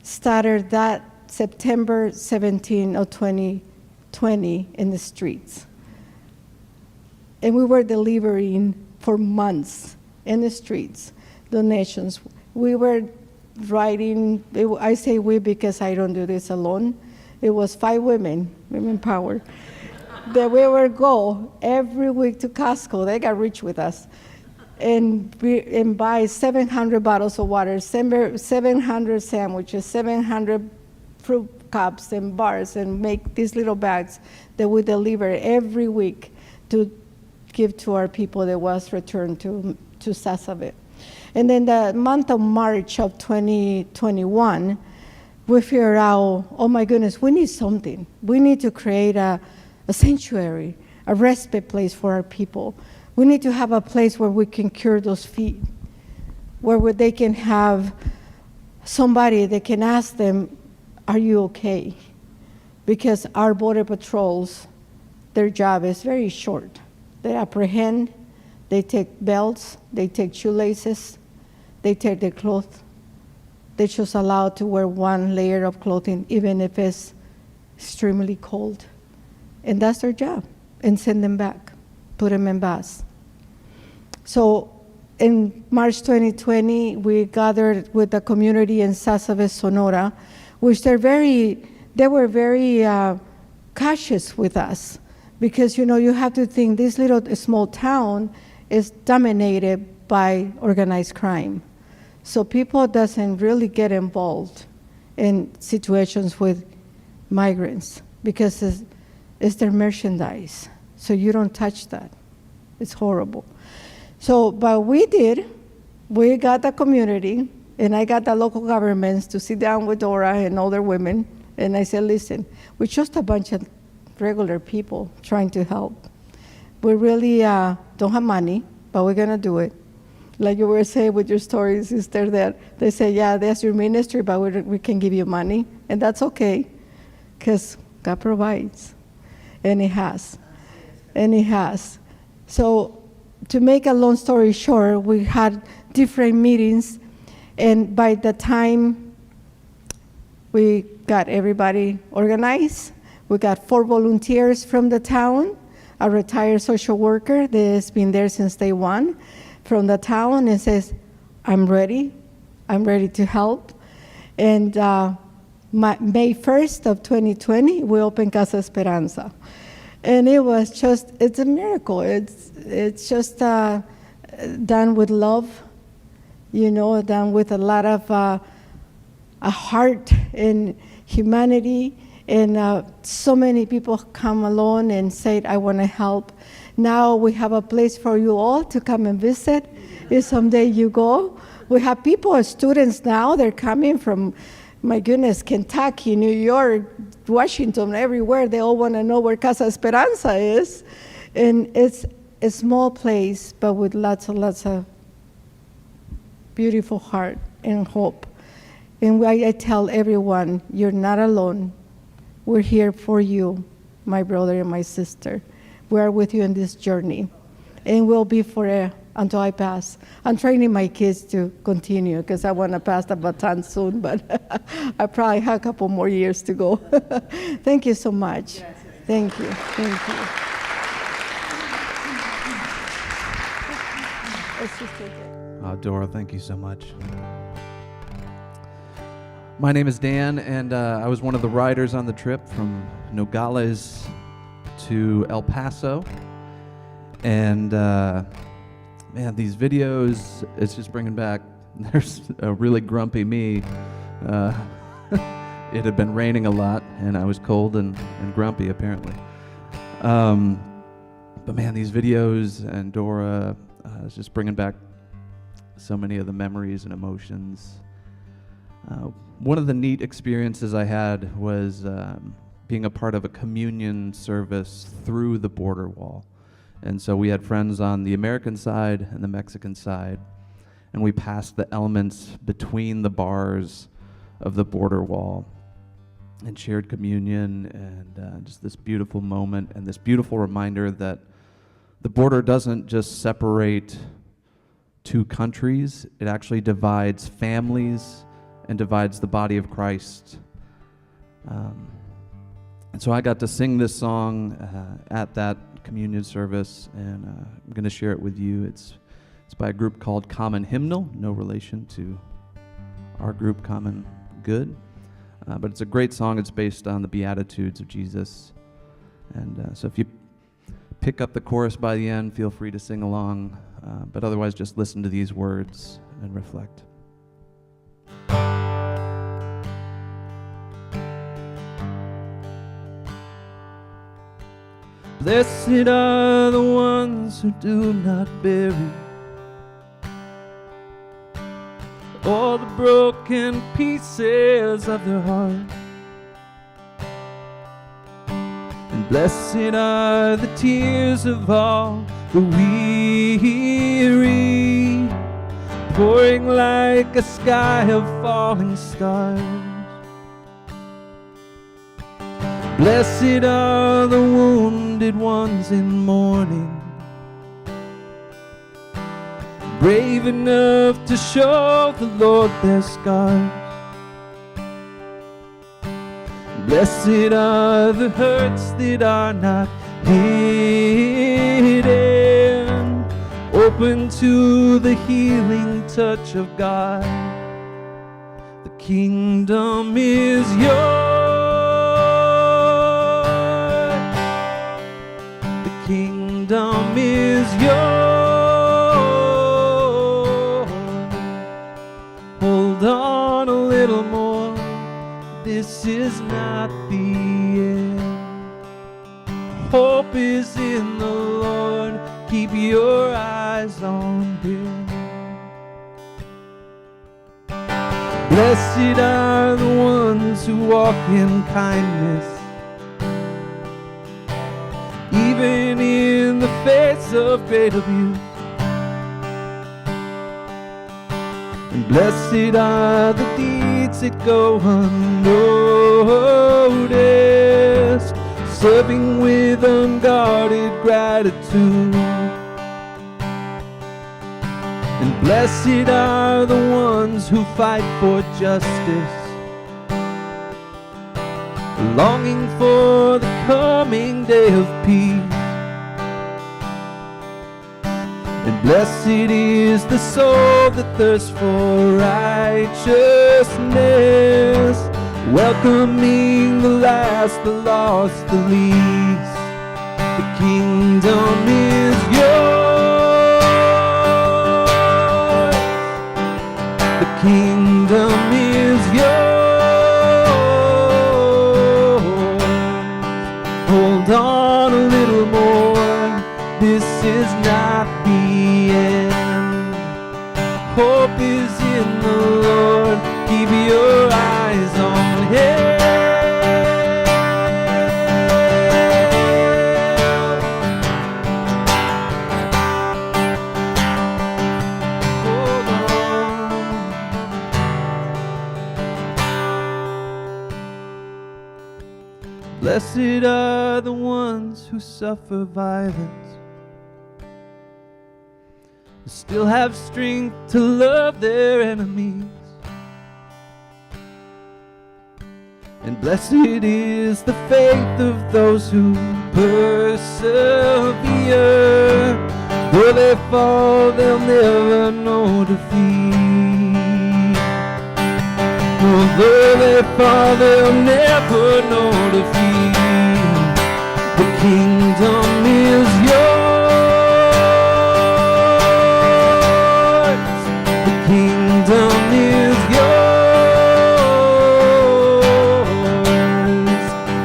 started that September 17 of 2020 in the streets. And we were delivering for months in the streets donations. We were writing, I say we because I don't do this alone. It was 5 women power, that we would go every week to Costco. They got rich with us. And buy 700 bottles of water, 700 sandwiches, 700 fruit cups and bars, and make these little bags that we deliver every week to give to our people that was returned to Sasavit. And then the month of March of 2021, we figured out, oh my goodness, we need something. We need to create a sanctuary, a respite place for our people. We need to have a place where we can cure those feet, where they can have somebody that can ask them, are you okay? Because our border patrols, their job is very short. They apprehend, they take belts, they take shoelaces, they take their clothes. They're just allowed to wear 1 layer of clothing, even if it's extremely cold. And that's their job, and send them back, put them in bus. So in March 2020, we gathered with the community in Sasavit, Sonora, which they were very cautious with us, because you have to think this little small town is dominated by organized crime. So people doesn't really get involved in situations with migrants because it's their merchandise. So you don't touch that. It's horrible. So, but we got the community, and I got the local governments to sit down with Dora and other women, and I said, listen, we're just a bunch of regular people trying to help. We really don't have money, but we're gonna do it. Like you were saying with your story, sister, that they say, yeah, that's your ministry, but we can give you money, and that's okay, because God provides, and He has, So to make a long story short, we had different meetings, and by the time we got everybody organized, we got 4 volunteers from the town, a retired social worker that has been there since day 1 from the town, and says, I'm ready. I'm ready to help. And May 1st of 2020, we opened Casa Esperanza. And it was just, it's a miracle. It's just done with love, you know, done with a lot of a heart and humanity. And so many people come along and say, I want to help. Now we have a place for you all to come and visit. If someday you go, we have people, students now, they're coming from, my goodness, Kentucky, New York, Washington, everywhere. They all want to know where Casa Esperanza is. And it's a small place, but with lots and lots of beautiful heart and hope. And I tell everyone, you're not alone. We're here for you, my brother and my sister. We are with you in this journey. And we'll be for until I pass. I'm training my kids to continue because I want to pass the baton soon, but I probably have a couple more years to go. Thank you so much. Thank you. Thank you. Let's just take it. Dora, thank you so much. My name is Dan, and I was one of the riders on the trip from Nogales to El Paso. And man, these videos, it's just bringing back, there's a really grumpy me. It had been raining a lot, and I was cold and grumpy, apparently. But man, these videos and Dora, it's just bringing back so many of the memories and emotions. One of the neat experiences I had was being a part of a communion service through the border wall. And so we had friends on the American side and the Mexican side, and we passed the elements between the bars of the border wall and shared communion, and just this beautiful moment and this beautiful reminder that the border doesn't just separate two countries, it actually divides families and divides the body of Christ. And so I got to sing this song at that communion service, and I'm going to share it with you. It's by a group called Common Hymnal, no relation to our group Common Good, but it's a great song. It's based on the Beatitudes of Jesus, and so if you pick up the chorus by the end, feel free to sing along, but otherwise just listen to these words and reflect. Blessed are the ones who do not bury all the broken pieces of their heart. And blessed are the tears of all the weary, pouring like a sky of falling stars. Blessed are the wounded ones in mourning, brave enough to show the Lord their scars. Blessed are the hurts that are not hidden, open to the healing touch of God. The kingdom is yours. Kingdom is yours. Hold on a little more. This is not the end. Hope is in the Lord. Keep your eyes on Him. Blessed are the ones who walk in kindness, even in the face of great abuse. And blessed are the deeds that go unnoticed, serving with unguarded gratitude. And blessed are the ones who fight for justice, longing for the coming day of peace. And Blessed is the soul that thirsts for righteousness, welcoming the last, the lost, the least. The kingdom is yours. The kingdom is yours. Hold on a little more. This is not the end. Hope is in the Lord. Keep your eyes on Him. Blessed are the ones who suffer violence, who still have strength to love their enemies. And blessed is the faith of those who persevere. Though they fall, they'll never know defeat. Although they fall, they'll never know defeat. The kingdom is yours. The kingdom is yours.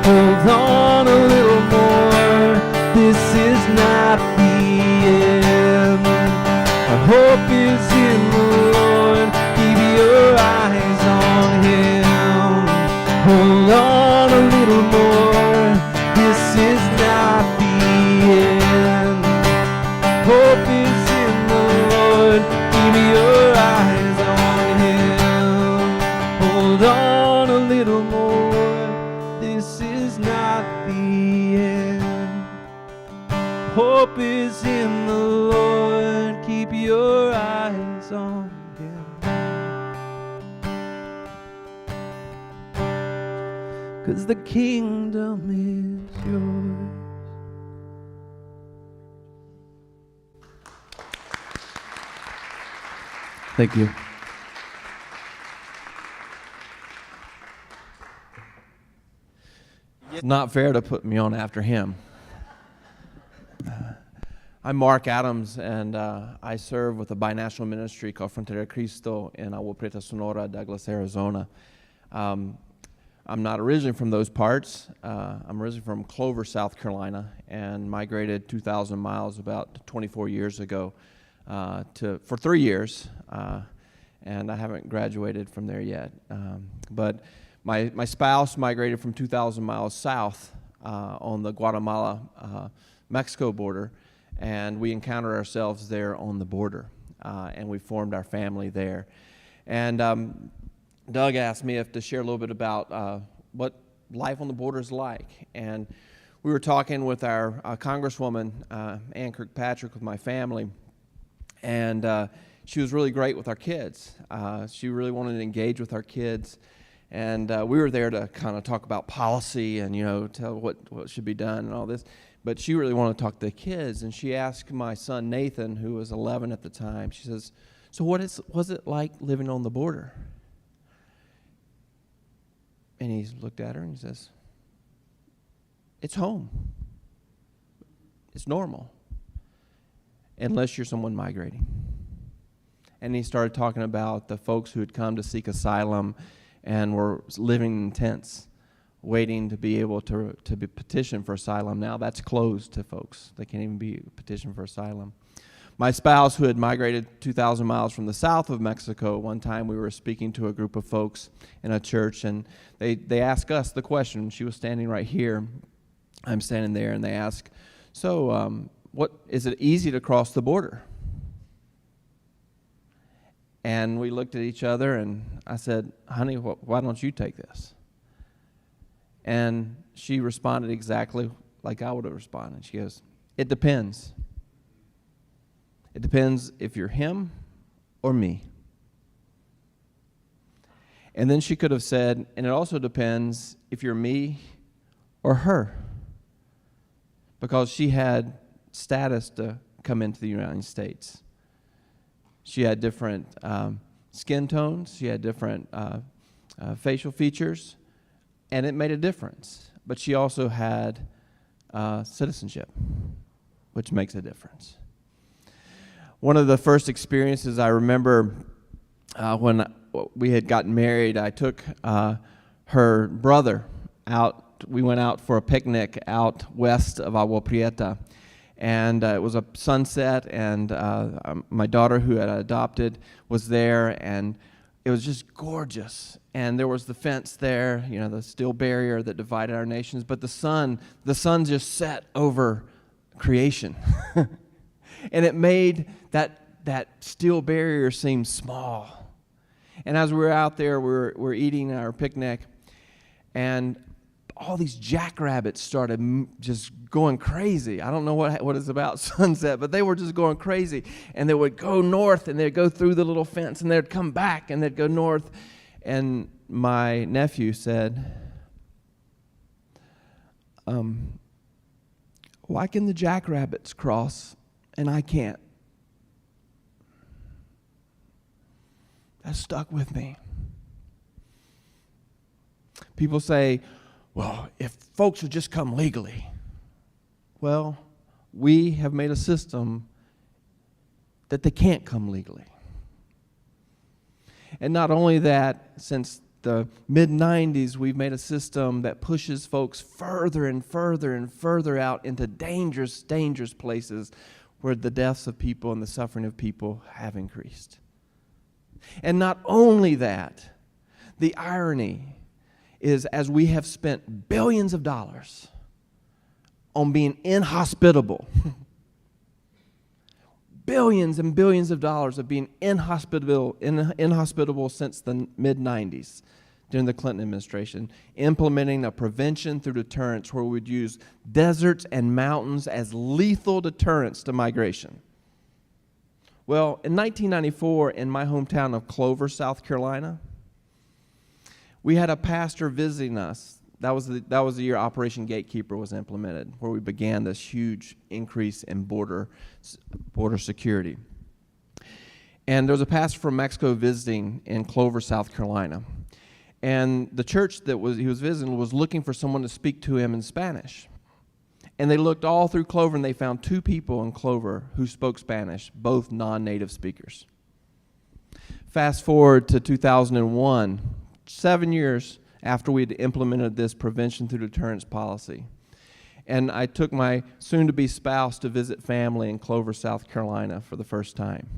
Hold on a little more. This is not the end. Our hope is in the Lord. Keep your eyes on Him. Hold on a little more. This is not the end. Hope is in the Lord. Keep your eyes on Him. Hold on a little more. This is not the end. Hope is in the Lord. Keep your eyes on Him. 'Cause the kingdom is yours. Thank you. It's not fair to put me on after him. I'm Mark Adams, and I serve with a binational ministry called Frontera Cristo in Agua Prieta, Sonora, Douglas, Arizona. I'm not originally from those parts. I'm originally from Clover, South Carolina, and migrated 2,000 miles about 24 years ago for 3 years, and I haven't graduated from there yet. But my spouse migrated from 2,000 miles south on the Guatemala-Mexico border, and we encountered ourselves there on the border, and we formed our family there. And Doug asked me to share a little bit about what life on the border is like. And we were talking with our Congresswoman, Ann Kirkpatrick, with my family, and she was really great with our kids. She really wanted to engage with our kids. And we were there to kind of talk about policy and, tell what should be done and all this. But she really wanted to talk to the kids. And she asked my son, Nathan, who was 11 at the time, she says, so was it like living on the border? And he looked at her and he says, it's home. It's normal. Unless you're someone migrating. And he started talking about the folks who had come to seek asylum and were living in tents, waiting to be able to be petitioned for asylum. Now that's closed to folks. They can't even be petitioned for asylum. My spouse, who had migrated 2,000 miles from the south of Mexico, one time we were speaking to a group of folks in a church, and they asked us the question. She was standing right here. I'm standing there, and they asked, so what is it easy to cross the border? And we looked at each other, and I said, honey, why don't you take this? And she responded exactly like I would have responded. She goes, it depends. It depends if you're him or me. And then she could have said, and it also depends if you're me or her. Because she had status to come into the United States. She had different skin tones. She had different facial features, and it made a difference. But she also had citizenship, which makes a difference. One of the first experiences I remember when we had gotten married, I took her brother out. We went out for a picnic out west of Agua Prieta, and it was a sunset, and my daughter, who had adopted, was there, and it was just gorgeous. And there was the fence there, you know, the steel barrier that divided our nations, but the sun just set over creation. And it made that steel barrier seem small. And as we were out there, we're eating our picnic, and all these jackrabbits started just going crazy. I don't know what it's about sunset, but they were just going crazy. And they would go north, and they'd go through the little fence, and they'd come back, and they'd go north. And my nephew said, why can the jackrabbits cross and I can't? That stuck with me. People say, well, if folks would just come legally. Well, we have made a system that they can't come legally. And not only that, since the mid-90s, we've made a system that pushes folks further and further and further out into dangerous, dangerous places where the deaths of people and the suffering of people have increased. And not only that, the irony is, as we have spent billions of dollars on being inhospitable, billions and billions of dollars of being inhospitable since the mid-90s during the Clinton administration, implementing a prevention through deterrence where we would use deserts and mountains as lethal deterrents to migration. Well, in 1994, in my hometown of Clover, South Carolina, we had a pastor visiting us. That was the year Operation Gatekeeper was implemented, where we began this huge increase in border security. And there was a pastor from Mexico visiting in Clover, South Carolina. And the church that he was visiting was looking for someone to speak to him in Spanish. And they looked all through Clover, and they found 2 people in Clover who spoke Spanish, both non-native speakers. Fast forward to 2001, 7 years after we had implemented this prevention through deterrence policy. And I took my soon-to-be spouse to visit family in Clover, South Carolina for the first time.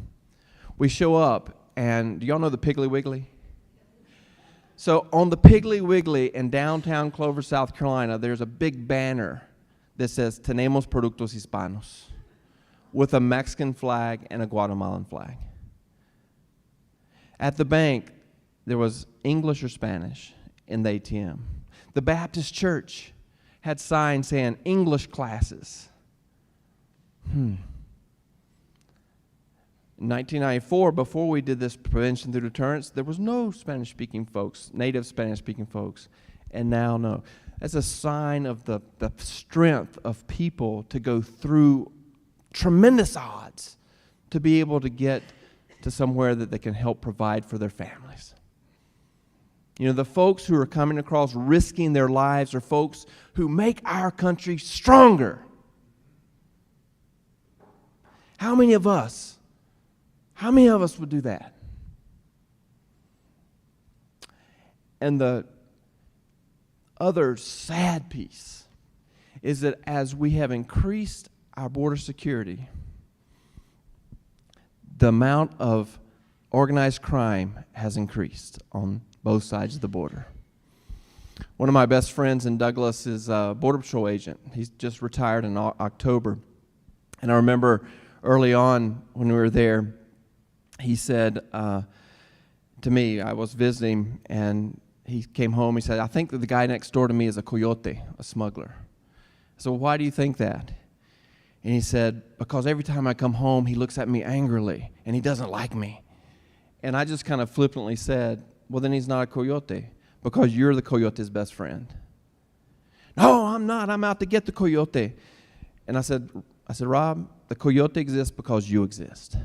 We show up, and do y'all know the Piggly Wiggly? So on the Piggly Wiggly in downtown Clover, South Carolina, there's a big banner that says, Tenemos Productos Hispanos, with a Mexican flag and a Guatemalan flag. At the bank, there was English or Spanish in the ATM. The Baptist church had signs saying English classes. In 1994, before we did this prevention through deterrence, there was no Spanish-speaking folks, native Spanish-speaking folks, and now no. That's a sign of the strength of people to go through tremendous odds to be able to get to somewhere that they can help provide for their families. You know, the folks who are coming across risking their lives are folks who make our country stronger. How many of us would do that? And the other sad piece is that as we have increased our border security, the amount of organized crime has increased on both sides of the border. One of my best friends in Douglas is a Border Patrol agent. He's just retired in October. And I remember early on when we were there, he said to me, I was visiting, and he came home, he said, I think that the guy next door to me is a coyote, a smuggler. So why do you think that? And he said, because every time I come home, he looks at me angrily, and he doesn't like me. And I just kind of flippantly said, well, then he's not a coyote, because you're the coyote's best friend. No, I'm not. I'm out to get the coyote. And I said, Rob, the coyote exists because you exist.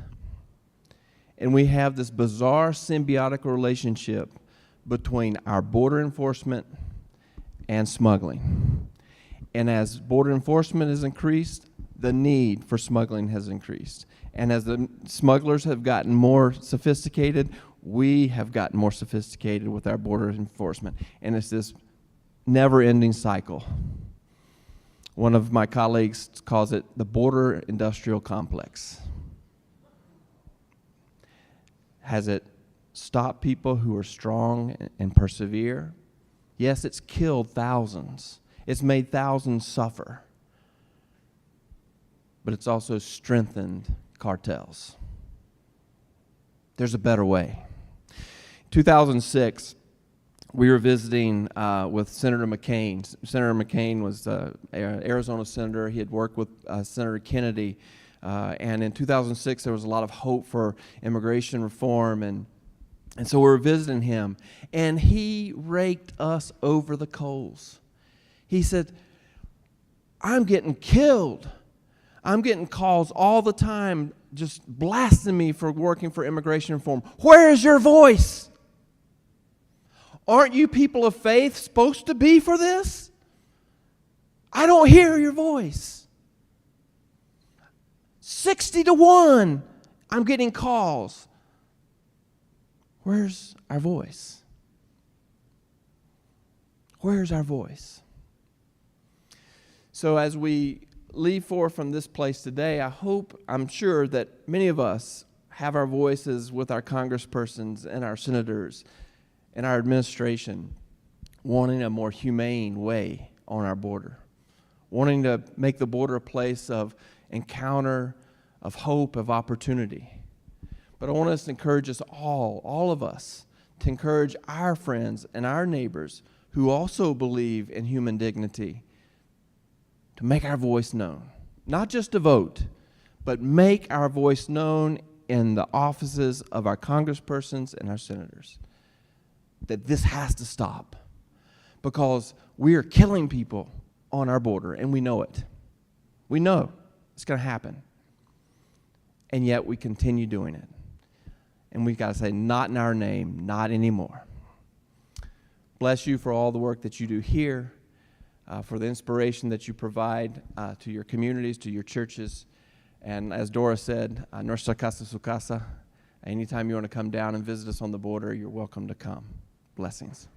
And we have this bizarre symbiotic relationship between our border enforcement and smuggling. And as border enforcement has increased, the need for smuggling has increased. And as the smugglers have gotten more sophisticated, we have gotten more sophisticated with our border enforcement. And it's this never-ending cycle. One of my colleagues calls it the border industrial complex. Has it stopped people who are strong and persevere? Yes, it's killed thousands. It's made thousands suffer. But it's also strengthened cartels. There's a better way. 2006, we were visiting with Senator McCain. Senator McCain was an Arizona senator. He had worked with Senator Kennedy. And in 2006, there was a lot of hope for immigration reform. And so we were visiting him. And he raked us over the coals. He said, I'm getting killed. I'm getting calls all the time just blasting me for working for immigration reform. Where is your voice? Aren't you people of faith supposed to be for this? I don't hear your voice. 60-1, I'm getting calls. Where's our voice? Where's our voice? So as we leave forth from this place today, I'm sure that many of us have our voices with our congresspersons and our senators and our administration, wanting a more humane way on our border, wanting to make the border a place of encounter, of hope, of opportunity. But I want us to encourage us all of us, to encourage our friends and our neighbors who also believe in human dignity, to make our voice known. Not just to vote, but make our voice known in the offices of our congresspersons and our senators. That this has to stop, because we are killing people on our border, and we know it. We know it's going to happen. And yet we continue doing it. And we've got to say, not in our name, not anymore. Bless you for all the work that you do here, for the inspiration that you provide to your communities, to your churches. And as Dora said, Nuestra casa su casa. Anytime you want to come down and visit us on the border, you're welcome to come. Blessings.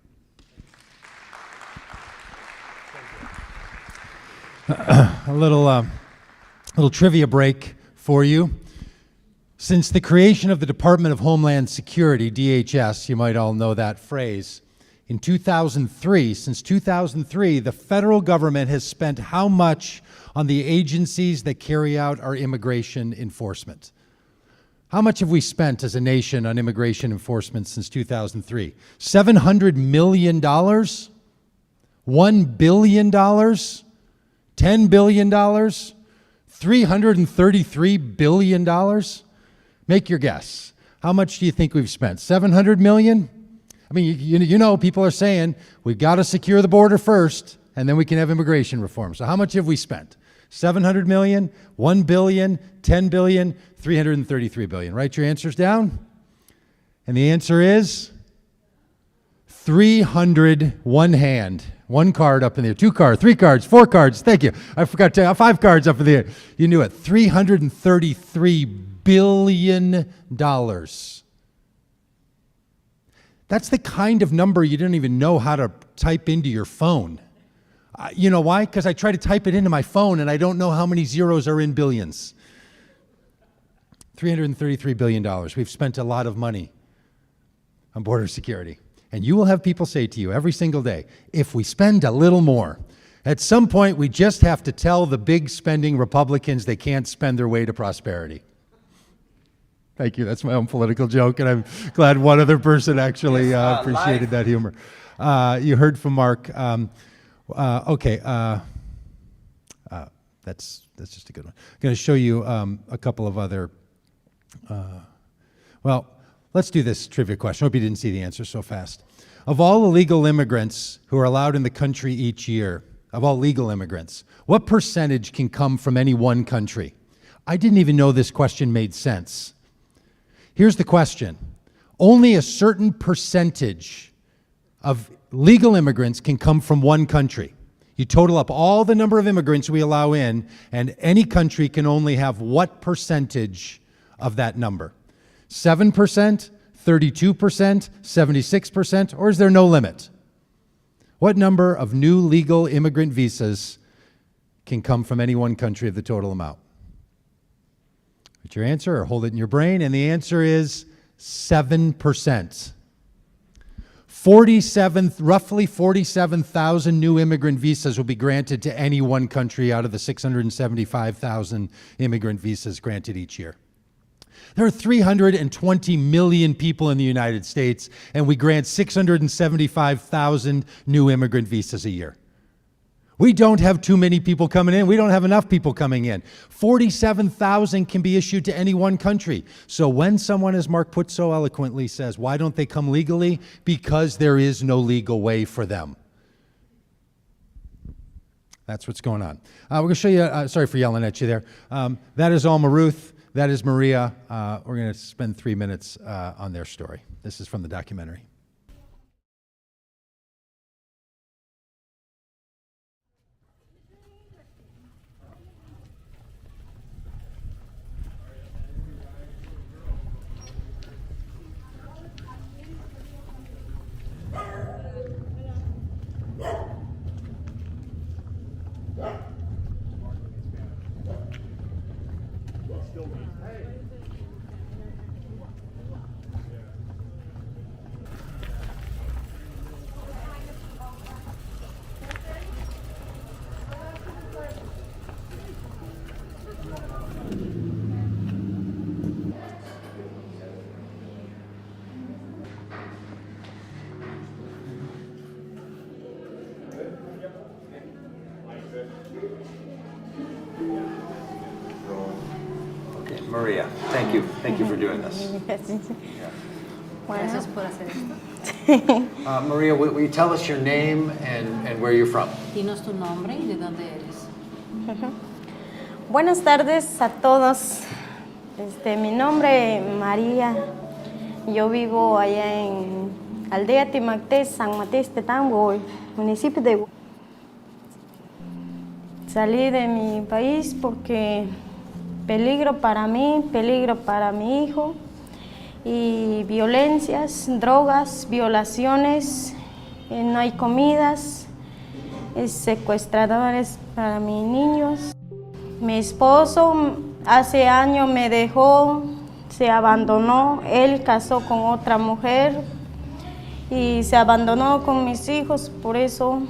A little trivia break for you. Since the creation of the Department of Homeland Security, DHS, you might all know that phrase, in 2003, since 2003, the federal government has spent how much on the agencies that carry out our immigration enforcement? How much have we spent as a nation on immigration enforcement since 2003? $700 million? $1 billion? $10 billion? $333 billion? Make your guess. How much do you think we've spent? $700 million? I mean, you know, people are saying we've got to secure the border first, and then we can have immigration reform. So how much have we spent? 700 million, 1 billion, 10 billion, 333 billion. Write your answers down. And the answer is 300, one hand, one card up in there, 2 cards, 3 cards, 4 cards. Thank you. I forgot to 5 cards up in there. You knew it. $333 billion. That's the kind of number you didn't even know how to type into your phone. You know why? Because I try to type it into my phone and I don't know how many zeros are in billions. $333 billion. We've spent a lot of money on border security. And you will have people say to you every single day, if we spend a little more, at some point we just have to tell the big spending Republicans they can't spend their way to prosperity. Thank you. That's my own political joke, and I'm glad one other person actually appreciated that humor. You heard from Mark. That's just a good one. I'm going to show you a couple of other. Well, let's do this trivia question. Hope you didn't see the answer so fast. Of all illegal immigrants who are allowed in the country each year, of all legal immigrants, what percentage can come from any one country? I didn't even know this question made sense. Here's the question. Only a certain percentage of legal immigrants can come from one country. You total up all the number of immigrants we allow in, and any country can only have what percentage of that number? 7%, 32%, 76%, or is there no limit? What number of new legal immigrant visas can come from any one country of the total amount? What's your answer, or hold it in your brain? And the answer is 7%. Roughly 47,000 new immigrant visas will be granted to any one country out of the 675,000 immigrant visas granted each year. There are 320 million people in the United States, and we grant 675,000 new immigrant visas a year. We don't have too many people coming in. We don't have enough people coming in. 47,000 can be issued to any one country. So when someone, as Mark put so eloquently, says, why don't they come legally? Because there is no legal way for them. That's what's going on. We're going to show you, sorry for yelling at you there. That is Alma Ruth. That is Maria. We're going to spend 3 minutes on their story. This is from the documentary. Maria, thank you. Thank you for doing this. Gracias por hacer esto. Maria, will you tell us your name and where you're from? Dinos tu nombre y de dónde eres. Buenas tardes a todos. Mi nombre es María. Yo vivo allá en Aldea Timactés, San Matías de Tambo, municipio de... Salí de mi país porque peligro para mí, peligro para mi hijo, y violencias, drogas, violaciones, no hay comidas, secuestradores para mis niños. Mi esposo hace años me dejó, se abandonó, él casó con otra mujer y se abandonó con mis hijos, por eso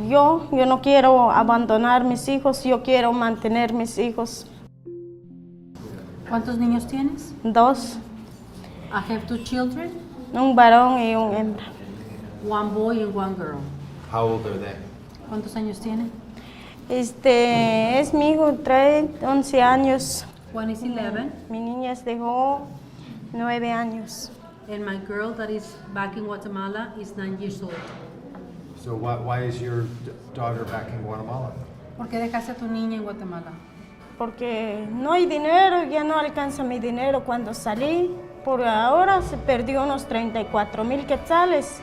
yo no quiero abandonar mis hijos, yo quiero mantener mis hijos. ¿Cuántos niños tienes? 2. I have 2 children. Un varón y una hembra. One boy and one girl. How old are they? ¿Cuántos años tiene? Es mi hijo, trae 11 años. One is 11. Mi niña dejó 9 años. And my girl that is back in Guatemala is 9 years old. So why is your daughter back in Guatemala? ¿Por qué dejaste a tu niña en Guatemala? Porque no hay dinero, ya no alcanza mi dinero cuando salí. Por ahora se perdió unos 34,000 quetzales.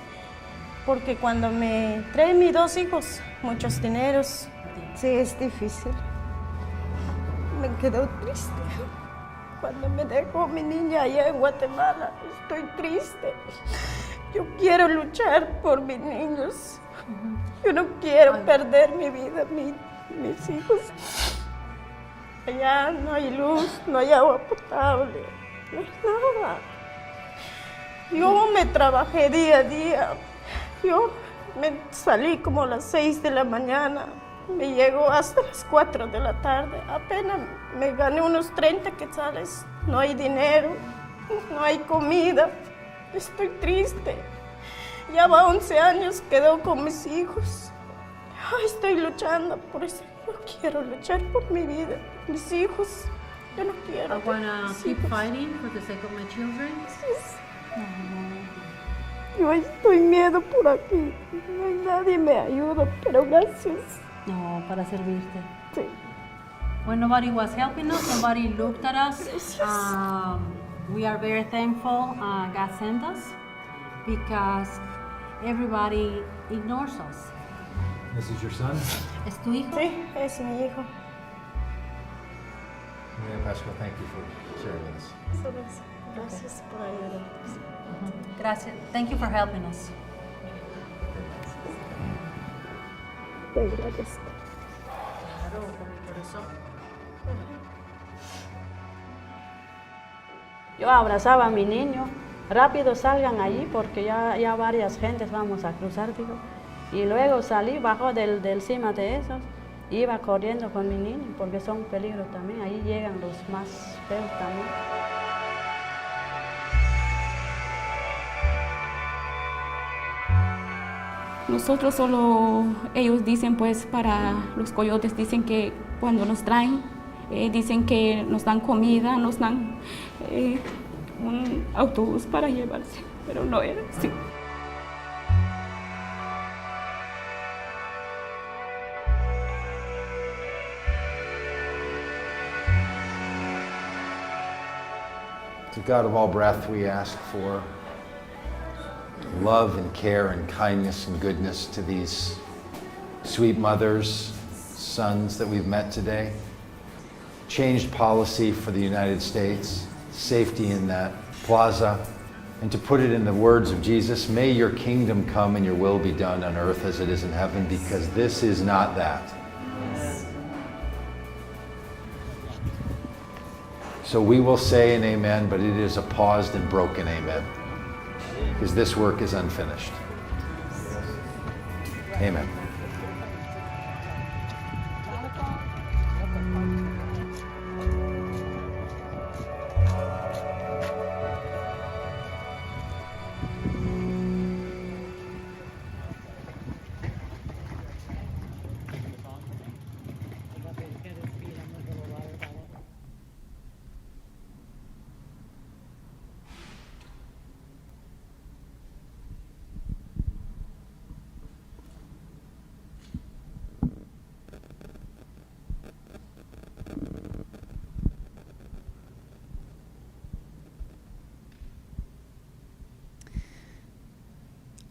Porque cuando me trae mis 2 hijos, muchos dineros, sí es difícil. Me quedo triste. Cuando me dejó mi niña allá en Guatemala, estoy triste. Yo quiero luchar por mis niños. Yo no quiero perder mi vida, mis hijos. Allá no hay luz, no hay agua potable, no hay nada. Yo me trabajé día a día. Yo me salí como a las 6 de la mañana. Me llegó hasta las 4 de la tarde. Apenas me gané unos 30 quetzales. No hay dinero, no hay comida. Estoy triste. Ya va 11 años, quedó con mis hijos. Ay, estoy luchando por eso. Yo quiero luchar por mi vida, mis hijos. Yo no quiero. I wanna keep fighting for the sake of my children. Yo estoy miedo por aquí. No hay nadie me ayuda, pero gracias. No, para servirte. Sí. When nobody was helping us, nobody looked at us. We are very thankful God sent us because everybody ignores us. This is your son? ¿Es tu hijo? Sí, es mi hijo. Pascal, thank you for sharing this. Gracias por ayudarnos. Gracias. Thank you for helping us. Gracias. Yo abrazaba a mi niño, rápido salgan allí porque ya varias gentes vamos a cruzar, digo. Y luego salí, bajo del cima de esos, iba corriendo con mi niño porque son un peligro también, ahí llegan los más feos también. Nosotros solo, ellos dicen pues para los coyotes, dicen que cuando nos traen, dicen que nos dan comida, nos dan un autobús para llevarse, pero no era así. To God of all breath, we ask for love and care and kindness and goodness to these sweet mothers, sons that we've met today. Changed policy for the United States, safety in that plaza, and to put it in the words of Jesus, may your kingdom come and your will be done on earth as it is in heaven, because this is not that. So we will say an amen, but it is a paused and broken amen, because this work is unfinished. Amen.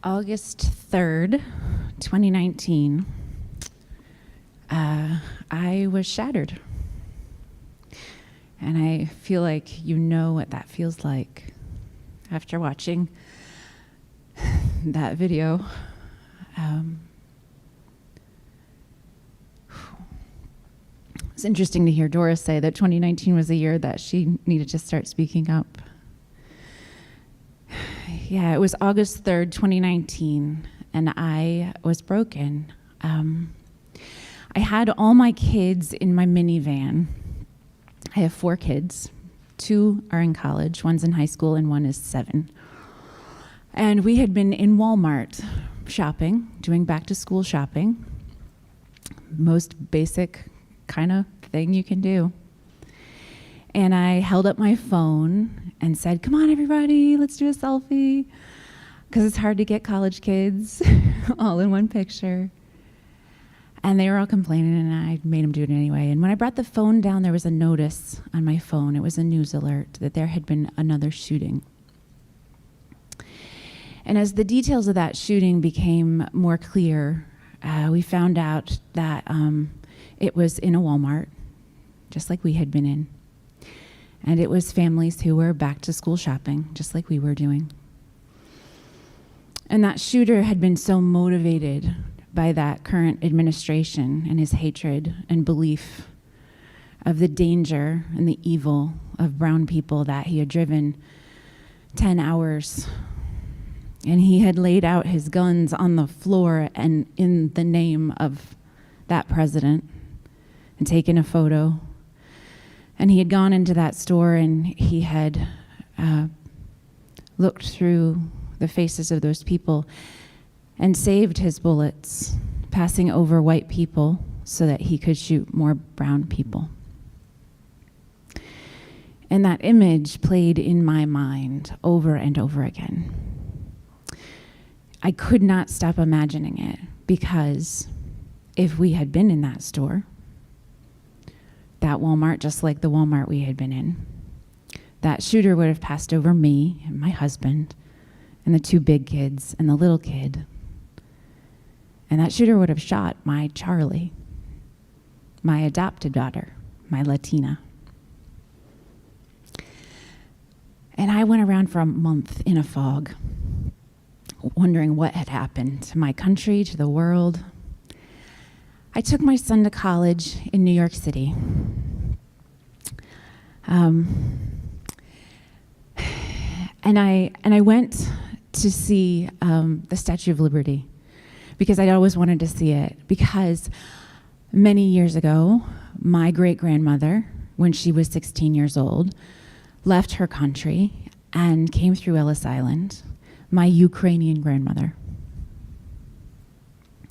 August 3rd, 2019, I was shattered. And I feel like you know what that feels like after watching that video. It's interesting to hear Doris say that 2019 was the year that she needed to start speaking up. Yeah, it was August 3rd, 2019, and I was broken. I had all my kids in my minivan. I have 4 kids. 2 are in college, one's in high school, and one is 7. And we had been in Walmart shopping, doing back-to-school shopping. Most basic kind of thing you can do. And I held up my phone and said, come on, everybody, let's do a selfie. Because it's hard to get college kids all in one picture. And they were all complaining, and I made them do it anyway. And when I brought the phone down, there was a notice on my phone. It was a news alert that there had been another shooting. And as the details of that shooting became more clear, we found out that it was in a Walmart, just like we had been in. And it was families who were back to school shopping, just like we were doing. And that shooter had been so motivated by that current administration and his hatred and belief of the danger and the evil of brown people that he had driven 10 hours. And he had laid out his guns on the floor and in the name of that president and taken a photo. And he had gone into that store and he had looked through the faces of those people and saved his bullets, passing over white people so that he could shoot more brown people. And that image played in my mind over and over again. I could not stop imagining it, because if we had been in that store, that Walmart, just like the Walmart we had been in, that shooter would have passed over me and my husband and the 2 big kids and the little kid. And that shooter would have shot my Charlie, my adopted daughter, my Latina. And I went around for a month in a fog, wondering what had happened to my country, to the world. I took my son to college in New York City. And I went to see the Statue of Liberty because I'd always wanted to see it. Because many years ago, my great-grandmother, when she was 16 years old, left her country and came through Ellis Island, my Ukrainian grandmother.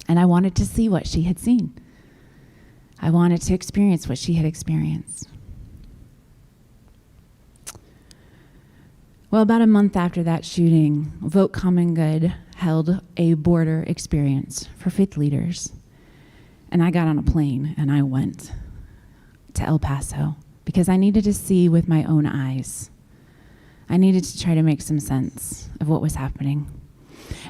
And I wanted to see what she had seen. I wanted to experience what she had experienced. Well, about a month after that shooting, Vote Common Good held a border experience for faith leaders. And I got on a plane and I went to El Paso because I needed to see with my own eyes. I needed to try to make some sense of what was happening.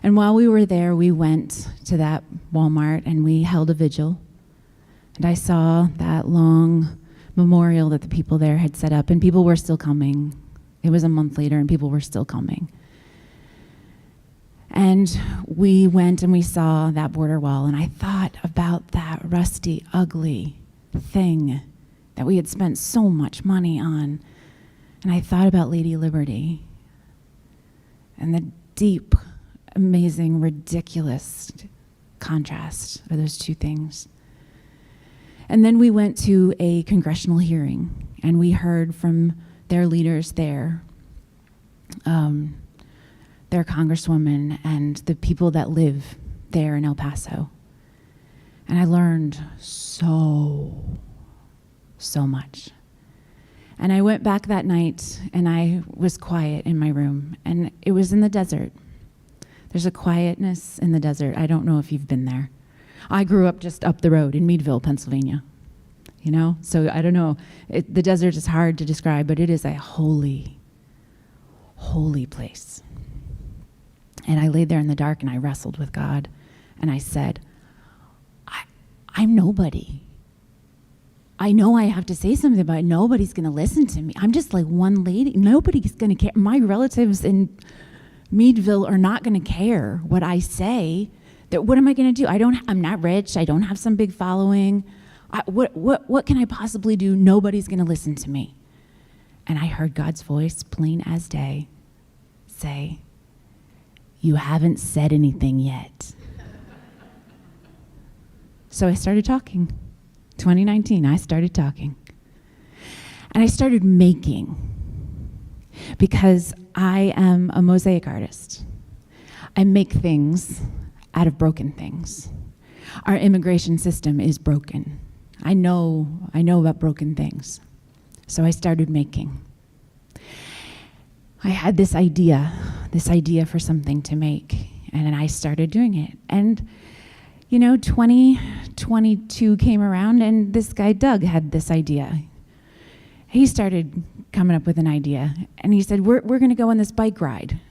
And while we were there, we went to that Walmart and we held a vigil. And I saw that long memorial that the people there had set up, and people were still coming. It was a month later, and people were still coming. And we went and we saw that border wall, and I thought about that rusty, ugly thing that we had spent so much money on. And I thought about Lady Liberty and the deep, amazing, ridiculous contrast of those two things. And then we went to a congressional hearing, and we heard from their leaders there, their congresswoman and the people that live there in El Paso. And I learned so much. And I went back that night and I was quiet in my room, and it was in the desert. There's a quietness in the desert. I don't know if you've been there. I grew up just up the road in Meadville, Pennsylvania. You know, so I don't know. The desert is hard to describe, but it is a holy, holy place. And I laid there in the dark and I wrestled with God, and I said, I'm nobody. I know I have to say something, but nobody's going to listen to me. I'm just like one lady. Nobody's going to care. My relatives in Meadville are not going to care what I say. What am I going to do? I'm not rich. I don't have some big following. What can I possibly do? Nobody's going to listen to me. And I heard God's voice, plain as day, say, "You haven't said anything yet." So I started talking. 2019, I started talking. And I started making, because I am a mosaic artist. I make things out of broken things. Our immigration system is broken. I know about broken things. So I started making. I had this idea for something to make, and I started doing it. And 2022 came around, and this guy, Doug, had this idea. He started coming up with an idea, and he said, we're going to go on this bike ride.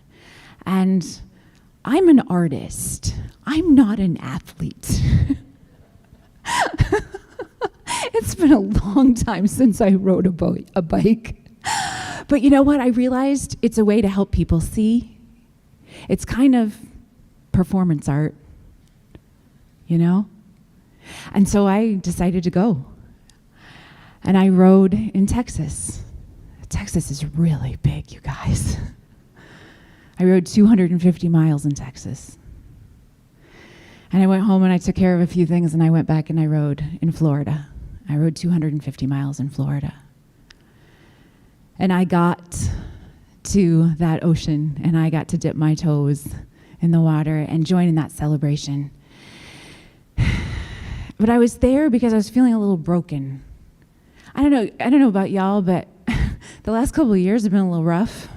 And I'm an artist. I'm not an athlete. It's been a long time since I rode a bike. But you know what? I realized it's a way to help people see. It's kind of performance art, And so I decided to go. And I rode in Texas. Texas is really big, you guys. I rode 250 miles in Texas. And I went home and I took care of a few things, and I went back and I rode in Florida. I rode 250 miles in Florida. And I got to that ocean, and I got to dip my toes in the water and join in that celebration. But I was there because I was feeling a little broken. I don't know about y'all, but the last couple of years have been a little rough.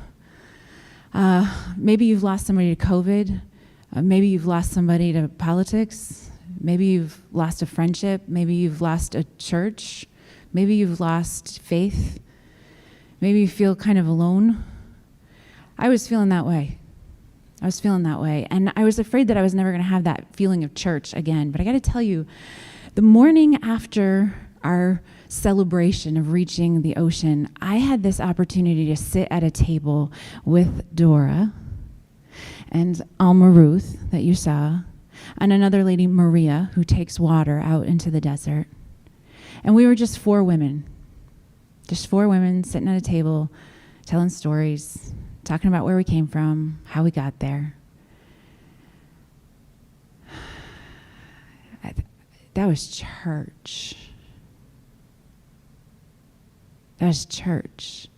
Maybe you've lost somebody to COVID. Maybe you've lost somebody to politics. Maybe you've lost a friendship. Maybe you've lost a church. Maybe you've lost faith. maybe you feel kind of alone. I was feeling that way. And I was afraid that I was never going to have that feeling of church again. But I got to tell you, the morning after our celebration of reaching the ocean, I had this opportunity to sit at a table with Dora and Alma Ruth that you saw, and another lady, Maria, who takes water out into the desert. And we were just four women sitting at a table, telling stories, talking about where we came from, how we got there. That was church. That was church.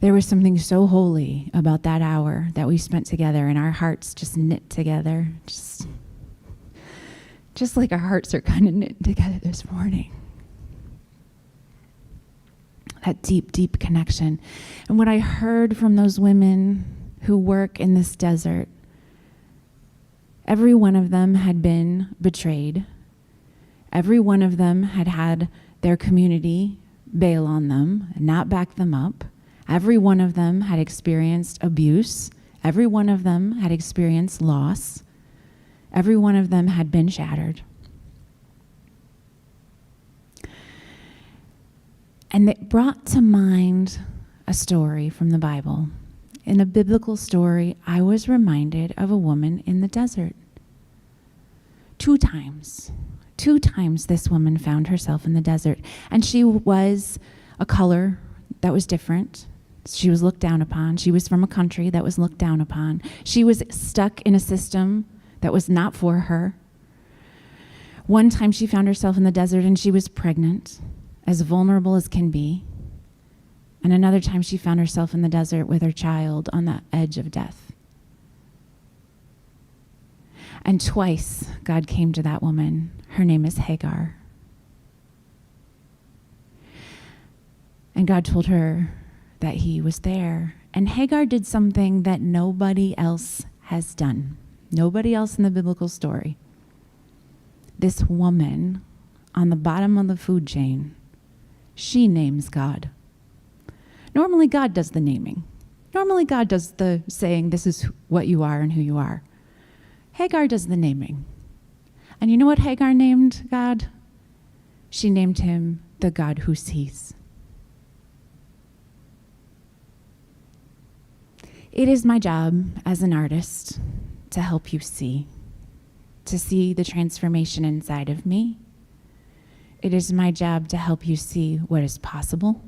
There was something so holy about that hour that we spent together, and our hearts just knit together, just like our hearts are kind of knit together this morning. That deep, deep connection. And what I heard from those women who work in this desert, every one of them had been betrayed. Every one of them had had their community bail on them and not back them up. Every one of them had experienced abuse. Every one of them had experienced loss. Every one of them had been shattered. And it brought to mind a story from the Bible. In a biblical story, I was reminded of a woman in the desert. 2 times this woman found herself in the desert. And she was a color that was different. She was looked down upon. She was from a country that was looked down upon. She was stuck in a system that was not for her. One time she found herself in the desert and she was pregnant, as vulnerable as can be. And another time she found herself in the desert with her child on the edge of death. And twice God came to that woman. Her name is Hagar. And God told her that he was there. And Hagar did something that nobody else has done. Nobody else in the biblical story. This woman on the bottom of the food chain, she names God. Normally God does the naming. Normally God does the saying, this is what you are and who you are. Hagar does the naming. And you know what Hagar named God? She named him the God who sees. It is my job as an artist to help you see, to see the transformation inside of me. It is my job to help you see what is possible.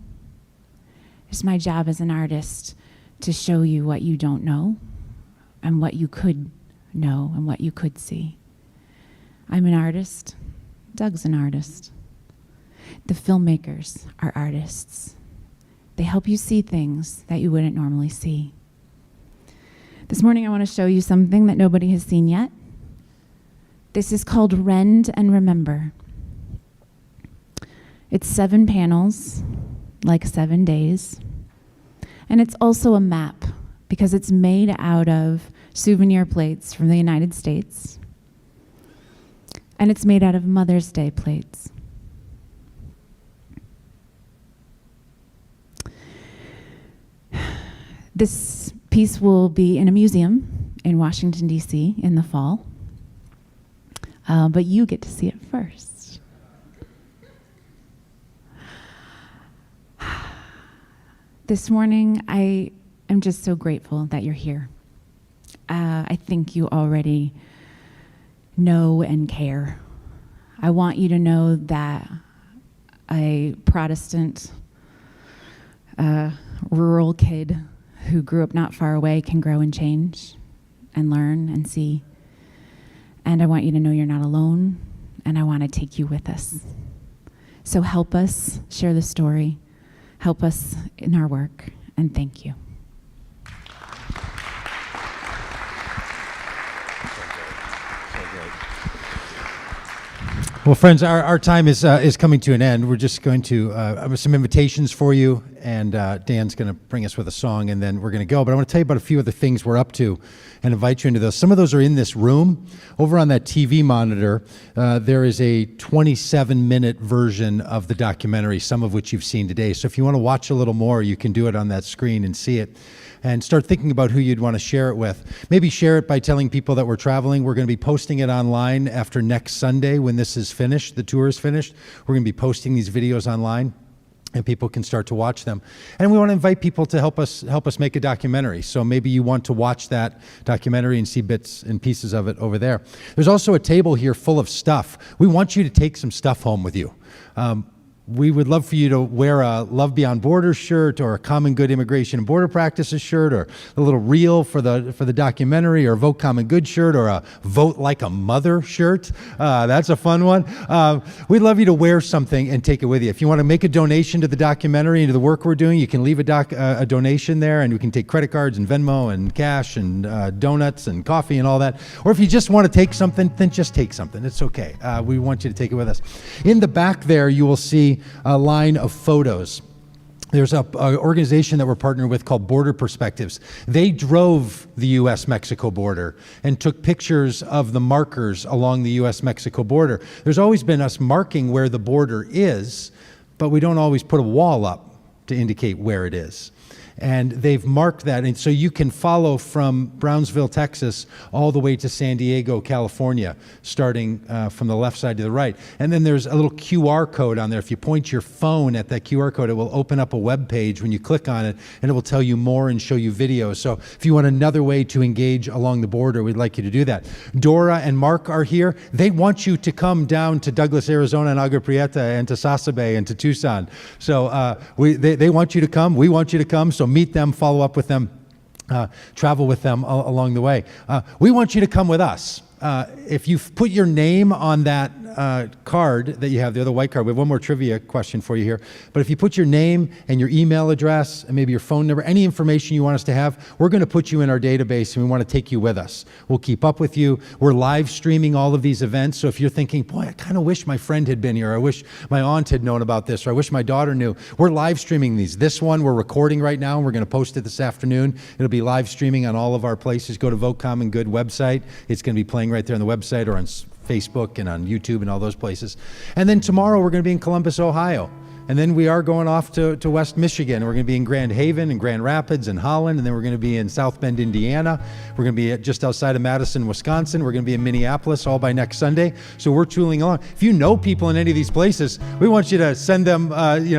It's my job as an artist to show you what you don't know and what you could know and what you could see. I'm an artist. Doug's an artist. The filmmakers are artists. They help you see things that you wouldn't normally see. This morning I want to show you something that nobody has seen yet. This is called Rend and Remember. It's 7 panels, like 7 days. And it's also a map because it's made out of souvenir plates from the United States. And it's made out of Mother's Day plates. This piece will be in a museum in Washington, D.C. in the fall. But you get to see it first. This morning, I am just so grateful that you're here. I think you already know and care. I want you to know that a Protestant, rural kid who grew up not far away can grow and change and learn and see. And I want you to know you're not alone, and I want to take you with us. So help us share the story. Help us in our work, and thank you. Well, friends, our time is coming to an end. We're just going to have some invitations for you, and Dan's going to bring us with a song, and then we're going to go. But I want to tell you about a few of the things we're up to and invite you into those. Some of those are in this room. Over on that TV monitor, there is a 27-minute version of the documentary, some of which you've seen today. So if you want to watch a little more, you can do it on that screen and see it. And start thinking about who you'd want to share it with. Maybe share it by telling people that we're traveling. We're going to be posting it online after next Sunday when this is finished, the tour is finished. We're going to be posting these videos online, and people can start to watch them. And we want to invite people to help us make a documentary. So maybe you want to watch that documentary and see bits and pieces of it over there. There's also a table here full of stuff. We want you to take some stuff home with you. We would love for you to wear a Love Beyond Borders shirt, or a Common Good Immigration and Border Practices shirt, or a little reel for the documentary, or a Vote Common Good shirt, or a Vote Like a Mother shirt. That's a fun one. We'd love you to wear something and take it with you. If you want to make a donation to the documentary and to the work we're doing, you can leave a donation there, and we can take credit cards and Venmo and cash and donuts and coffee and all that. Or if you just want to take something, then just take something. It's okay. We want you to take it with us. In the back there, you will see a line of photos. There's an organization that we're partnered with called Border Perspectives. They drove the U.S.-Mexico border and took pictures of the markers along the U.S.-Mexico border. There's always been us marking where the border is, but we don't always put a wall up to indicate where it is. And they've marked that, and so you can follow from Brownsville, Texas, all the way to San Diego, California, starting from the left side to the right. And then there's a little QR code on there. If you point your phone at that QR code, it will open up a web page when you click on it, and it will tell you more and show you videos. So if you want another way to engage along the border, we'd like you to do that. Dora and Mark are here. They want you to come down to Douglas, Arizona, and Agua Prieta, and to Sasabe, and to Tucson. So they want you to come. We want you to come. So meet them, follow up with them, travel with them along the way. We want you to come with us. If you've put your name on that card that you have there, the white card, we have one more trivia question for you here. But if you put your name and your email address and maybe your phone number, any information you want us to have, we're going to put you in our database, and we want to take you with us. We'll keep up with you. We're live streaming all of these events. So if you're thinking, boy, I kind of wish my friend had been here, or I wish my aunt had known about this, or I wish my daughter knew, we're live streaming these. This one we're recording right now, and we're going to post it this afternoon. It'll be live streaming on all of our places. Go to Vote Common Good website. It's going to be playing right there on the website, or on Facebook and on YouTube and all those places. And then tomorrow we're going to be in Columbus, Ohio. And then we are going off to West Michigan. We're going to be in Grand Haven and Grand Rapids and Holland. And then we're going to be in South Bend, Indiana. We're going to be just outside of Madison, Wisconsin. We're going to be in Minneapolis all by next Sunday. So we're tooling along. If you know people in any of these places, we want you to send them,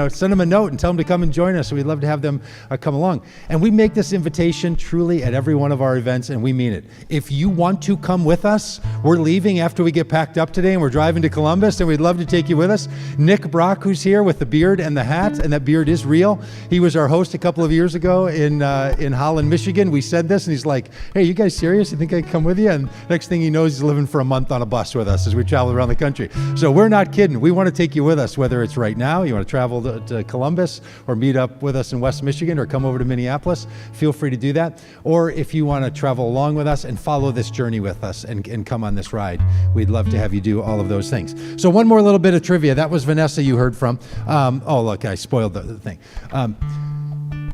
send them a note and tell them to come and join us. So we'd love to have them come along. And we make this invitation truly at every one of our events, and we mean it. If you want to come with us, we're leaving after we get packed up today, and we're driving to Columbus, and we'd love to take you with us. Nick Brock, who's here with the beard and the hat, and that beard is real. He was our host a couple of years ago in Holland, Michigan. We said this, and he's like, hey, you guys serious? You think I can come with you? And next thing he knows, he's living for a month on a bus with us as we travel around the country. So we're not kidding. We want to take you with us, whether it's right now, you want to travel to Columbus, or meet up with us in West Michigan, or come over to Minneapolis. Feel free to do that. Or if you want to travel along with us and follow this journey with us and come on this ride, we'd love to have you do all of those things. So one more little bit of trivia. That was Vanessa you heard from. Look, I spoiled the thing.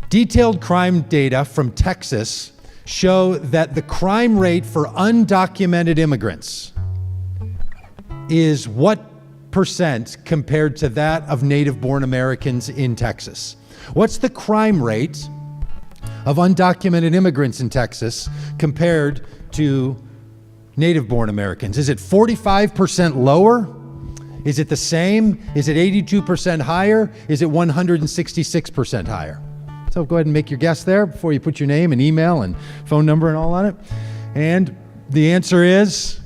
Detailed crime data from Texas show that the crime rate for undocumented immigrants is what percent compared to that of native-born Americans in Texas? What's the crime rate of undocumented immigrants in Texas compared to native-born Americans? Is it 45% lower? Is it the same? Is it 82% higher? Is it 166% higher? So go ahead and make your guess there before you put your name and email and phone number and all on it. And the answer is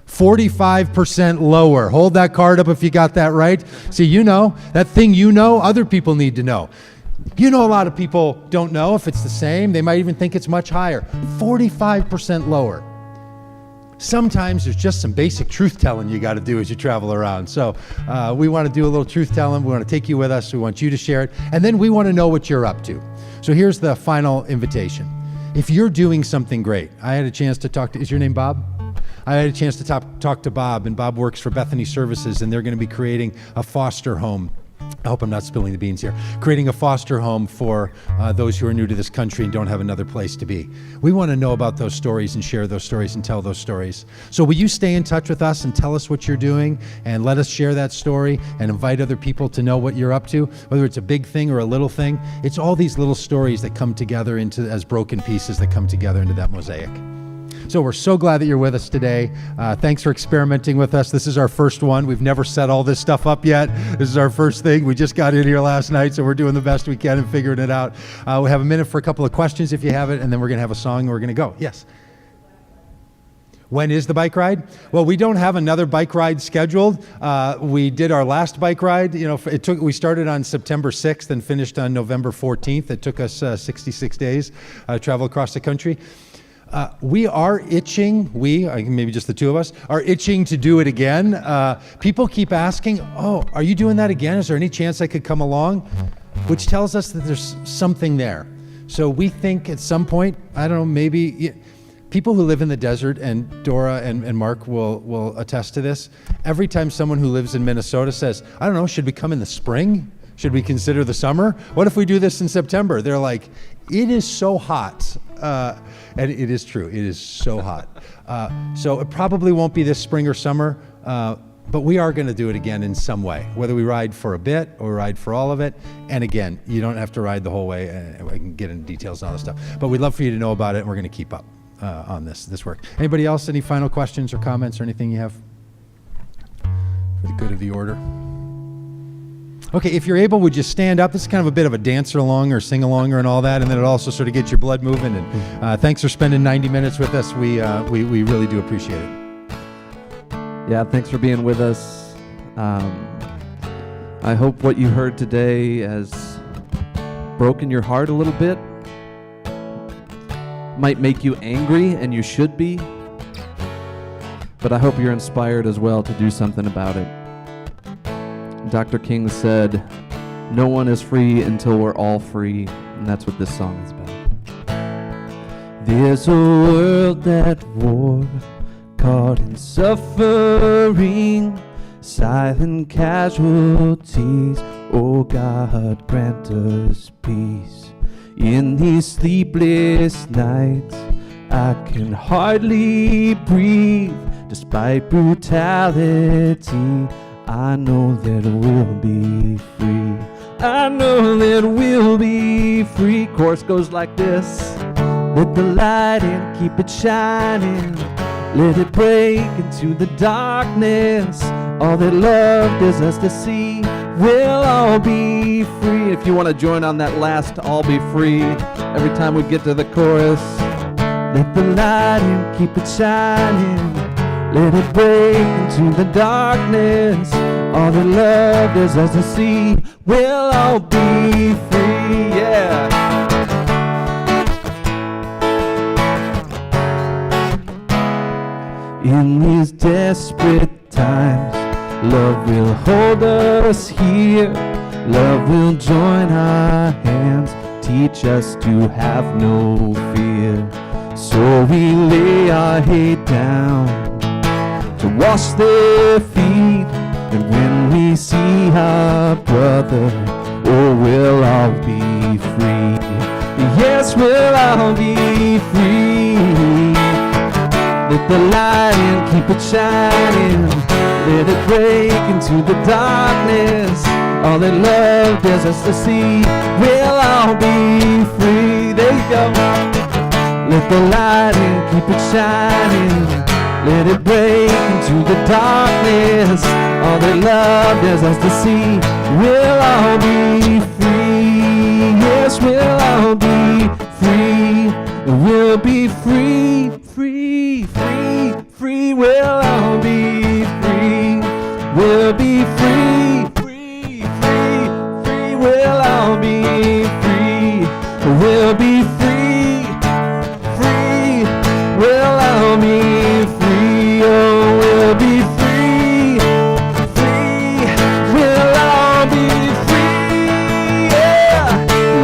45% lower. Hold that card up if you got that right. See, you know, that thing you know, other people need to know. You know, a lot of people don't know if it's the same. They might even think it's much higher. 45% lower. Sometimes there's just some basic truth telling you got to do as you travel around. So we want to do a little truth telling. We want to take you with us. We want you to share it. And then we want to know what you're up to. So here's the final invitation. If you're doing something great, I had a chance to talk to, is your name Bob? I had a chance to talk to Bob, and Bob works for Bethany Services, and they're going to be creating a foster home I hope I'm not spilling the beans here. Creating a foster home for those who are new to this country and don't have another place to be. We want to know about those stories and share those stories and tell those stories. So will you stay in touch with us and tell us what you're doing and let us share that story and invite other people to know what you're up to, whether it's a big thing or a little thing. It's all these little stories that come together into as broken pieces that come together into that mosaic. So we're so glad that you're with us today. Thanks for experimenting with us. This is our first one. We've never set all this stuff up yet. This is our first thing. We just got in here last night, so we're doing the best we can and figuring it out. We have a minute for a couple of questions if you have it, and then we're going to have a song and we're going to go. Yes? When is the bike ride? Well, we don't have another bike ride scheduled. We did our last bike ride. We started on September 6th and finished on November 14th. It took us 66 days to travel across the country. We are itching, maybe just the two of us, are itching to do it again. People keep asking, oh, are you doing that again? Is there any chance I could come along? Which tells us that there's something there. So we think at some point, I don't know, maybe people who live in the desert, and Dora and Mark will attest to this, every time someone who lives in Minnesota says, I don't know, should we come in the spring? Should we consider the summer? What if we do this in September? They're like, it is so hot. And it is true, it is so hot. So it probably won't be this spring or summer, but we are going to do it again in some way, whether we ride for a bit or ride for all of it. And again, you don't have to ride the whole way. I can get into details and all this stuff. But we'd love for you to know about it, and we're going to keep up on this work. Anybody else, any final questions or comments or anything you have for the good of the order? Okay, if you're able, would you stand up? This is kind of a bit of a dancer along or sing along and all that, and then it also sort of gets your blood moving. And thanks for spending 90 minutes with us. We really do appreciate it. Yeah, thanks for being with us. I hope what you heard today has broken your heart a little bit. Might make you angry, and you should be. But I hope you're inspired as well to do something about it. Dr. King said, no one is free until we're all free, and that's what this song is about. There's a world at war, caught in suffering, silent casualties. Oh God, grant us peace. In these sleepless nights, I can hardly breathe, despite brutality. I know that we'll be free. I know that we'll be free. Chorus goes like this. Let the light in, keep it shining. Let it break into the darkness. All that love does us to see. We'll all be free. If you want to join on that last all be free, every time we get to the chorus. Let the light in, keep it shining. Let it break into the darkness. All the love there's us to see. We'll all be free, yeah. In these desperate times, love will hold us here. Love will join our hands, teach us to have no fear. So we lay our head down to wash their feet, and when we see our brother, oh, we'll all be free. Yes, we'll all be free. Let the light in, keep it shining. Let it break into the darkness. All that love dares us to see. We'll all be free. There you go. Let the light in, keep it shining. Let it break into the darkness. All that love dares us to see. We'll all be free. Yes, we'll all be free. We'll be free, free, free, free. We'll all be free. We'll be free, free, free, free. We'll all be free. We'll be free, free. We'll all be free. Oh, we'll be free, free. We'll all be free. Yeah.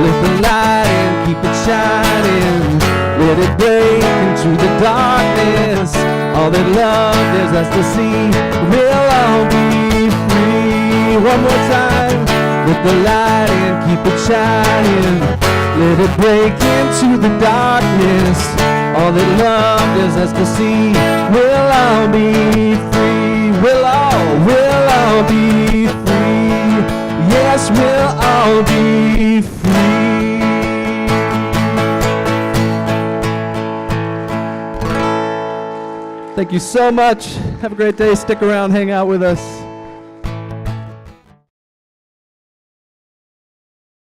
Let the light in, keep it shining. Let it break into the darkness. All that love there's us to see. We'll all be free. One more time. Let the light in, keep it shining. Let it break into the darkness. All that love does us to see. We'll all be free. We'll all be free. Yes, we'll all be free. Thank you so much. Have a great day. Stick around, hang out with us.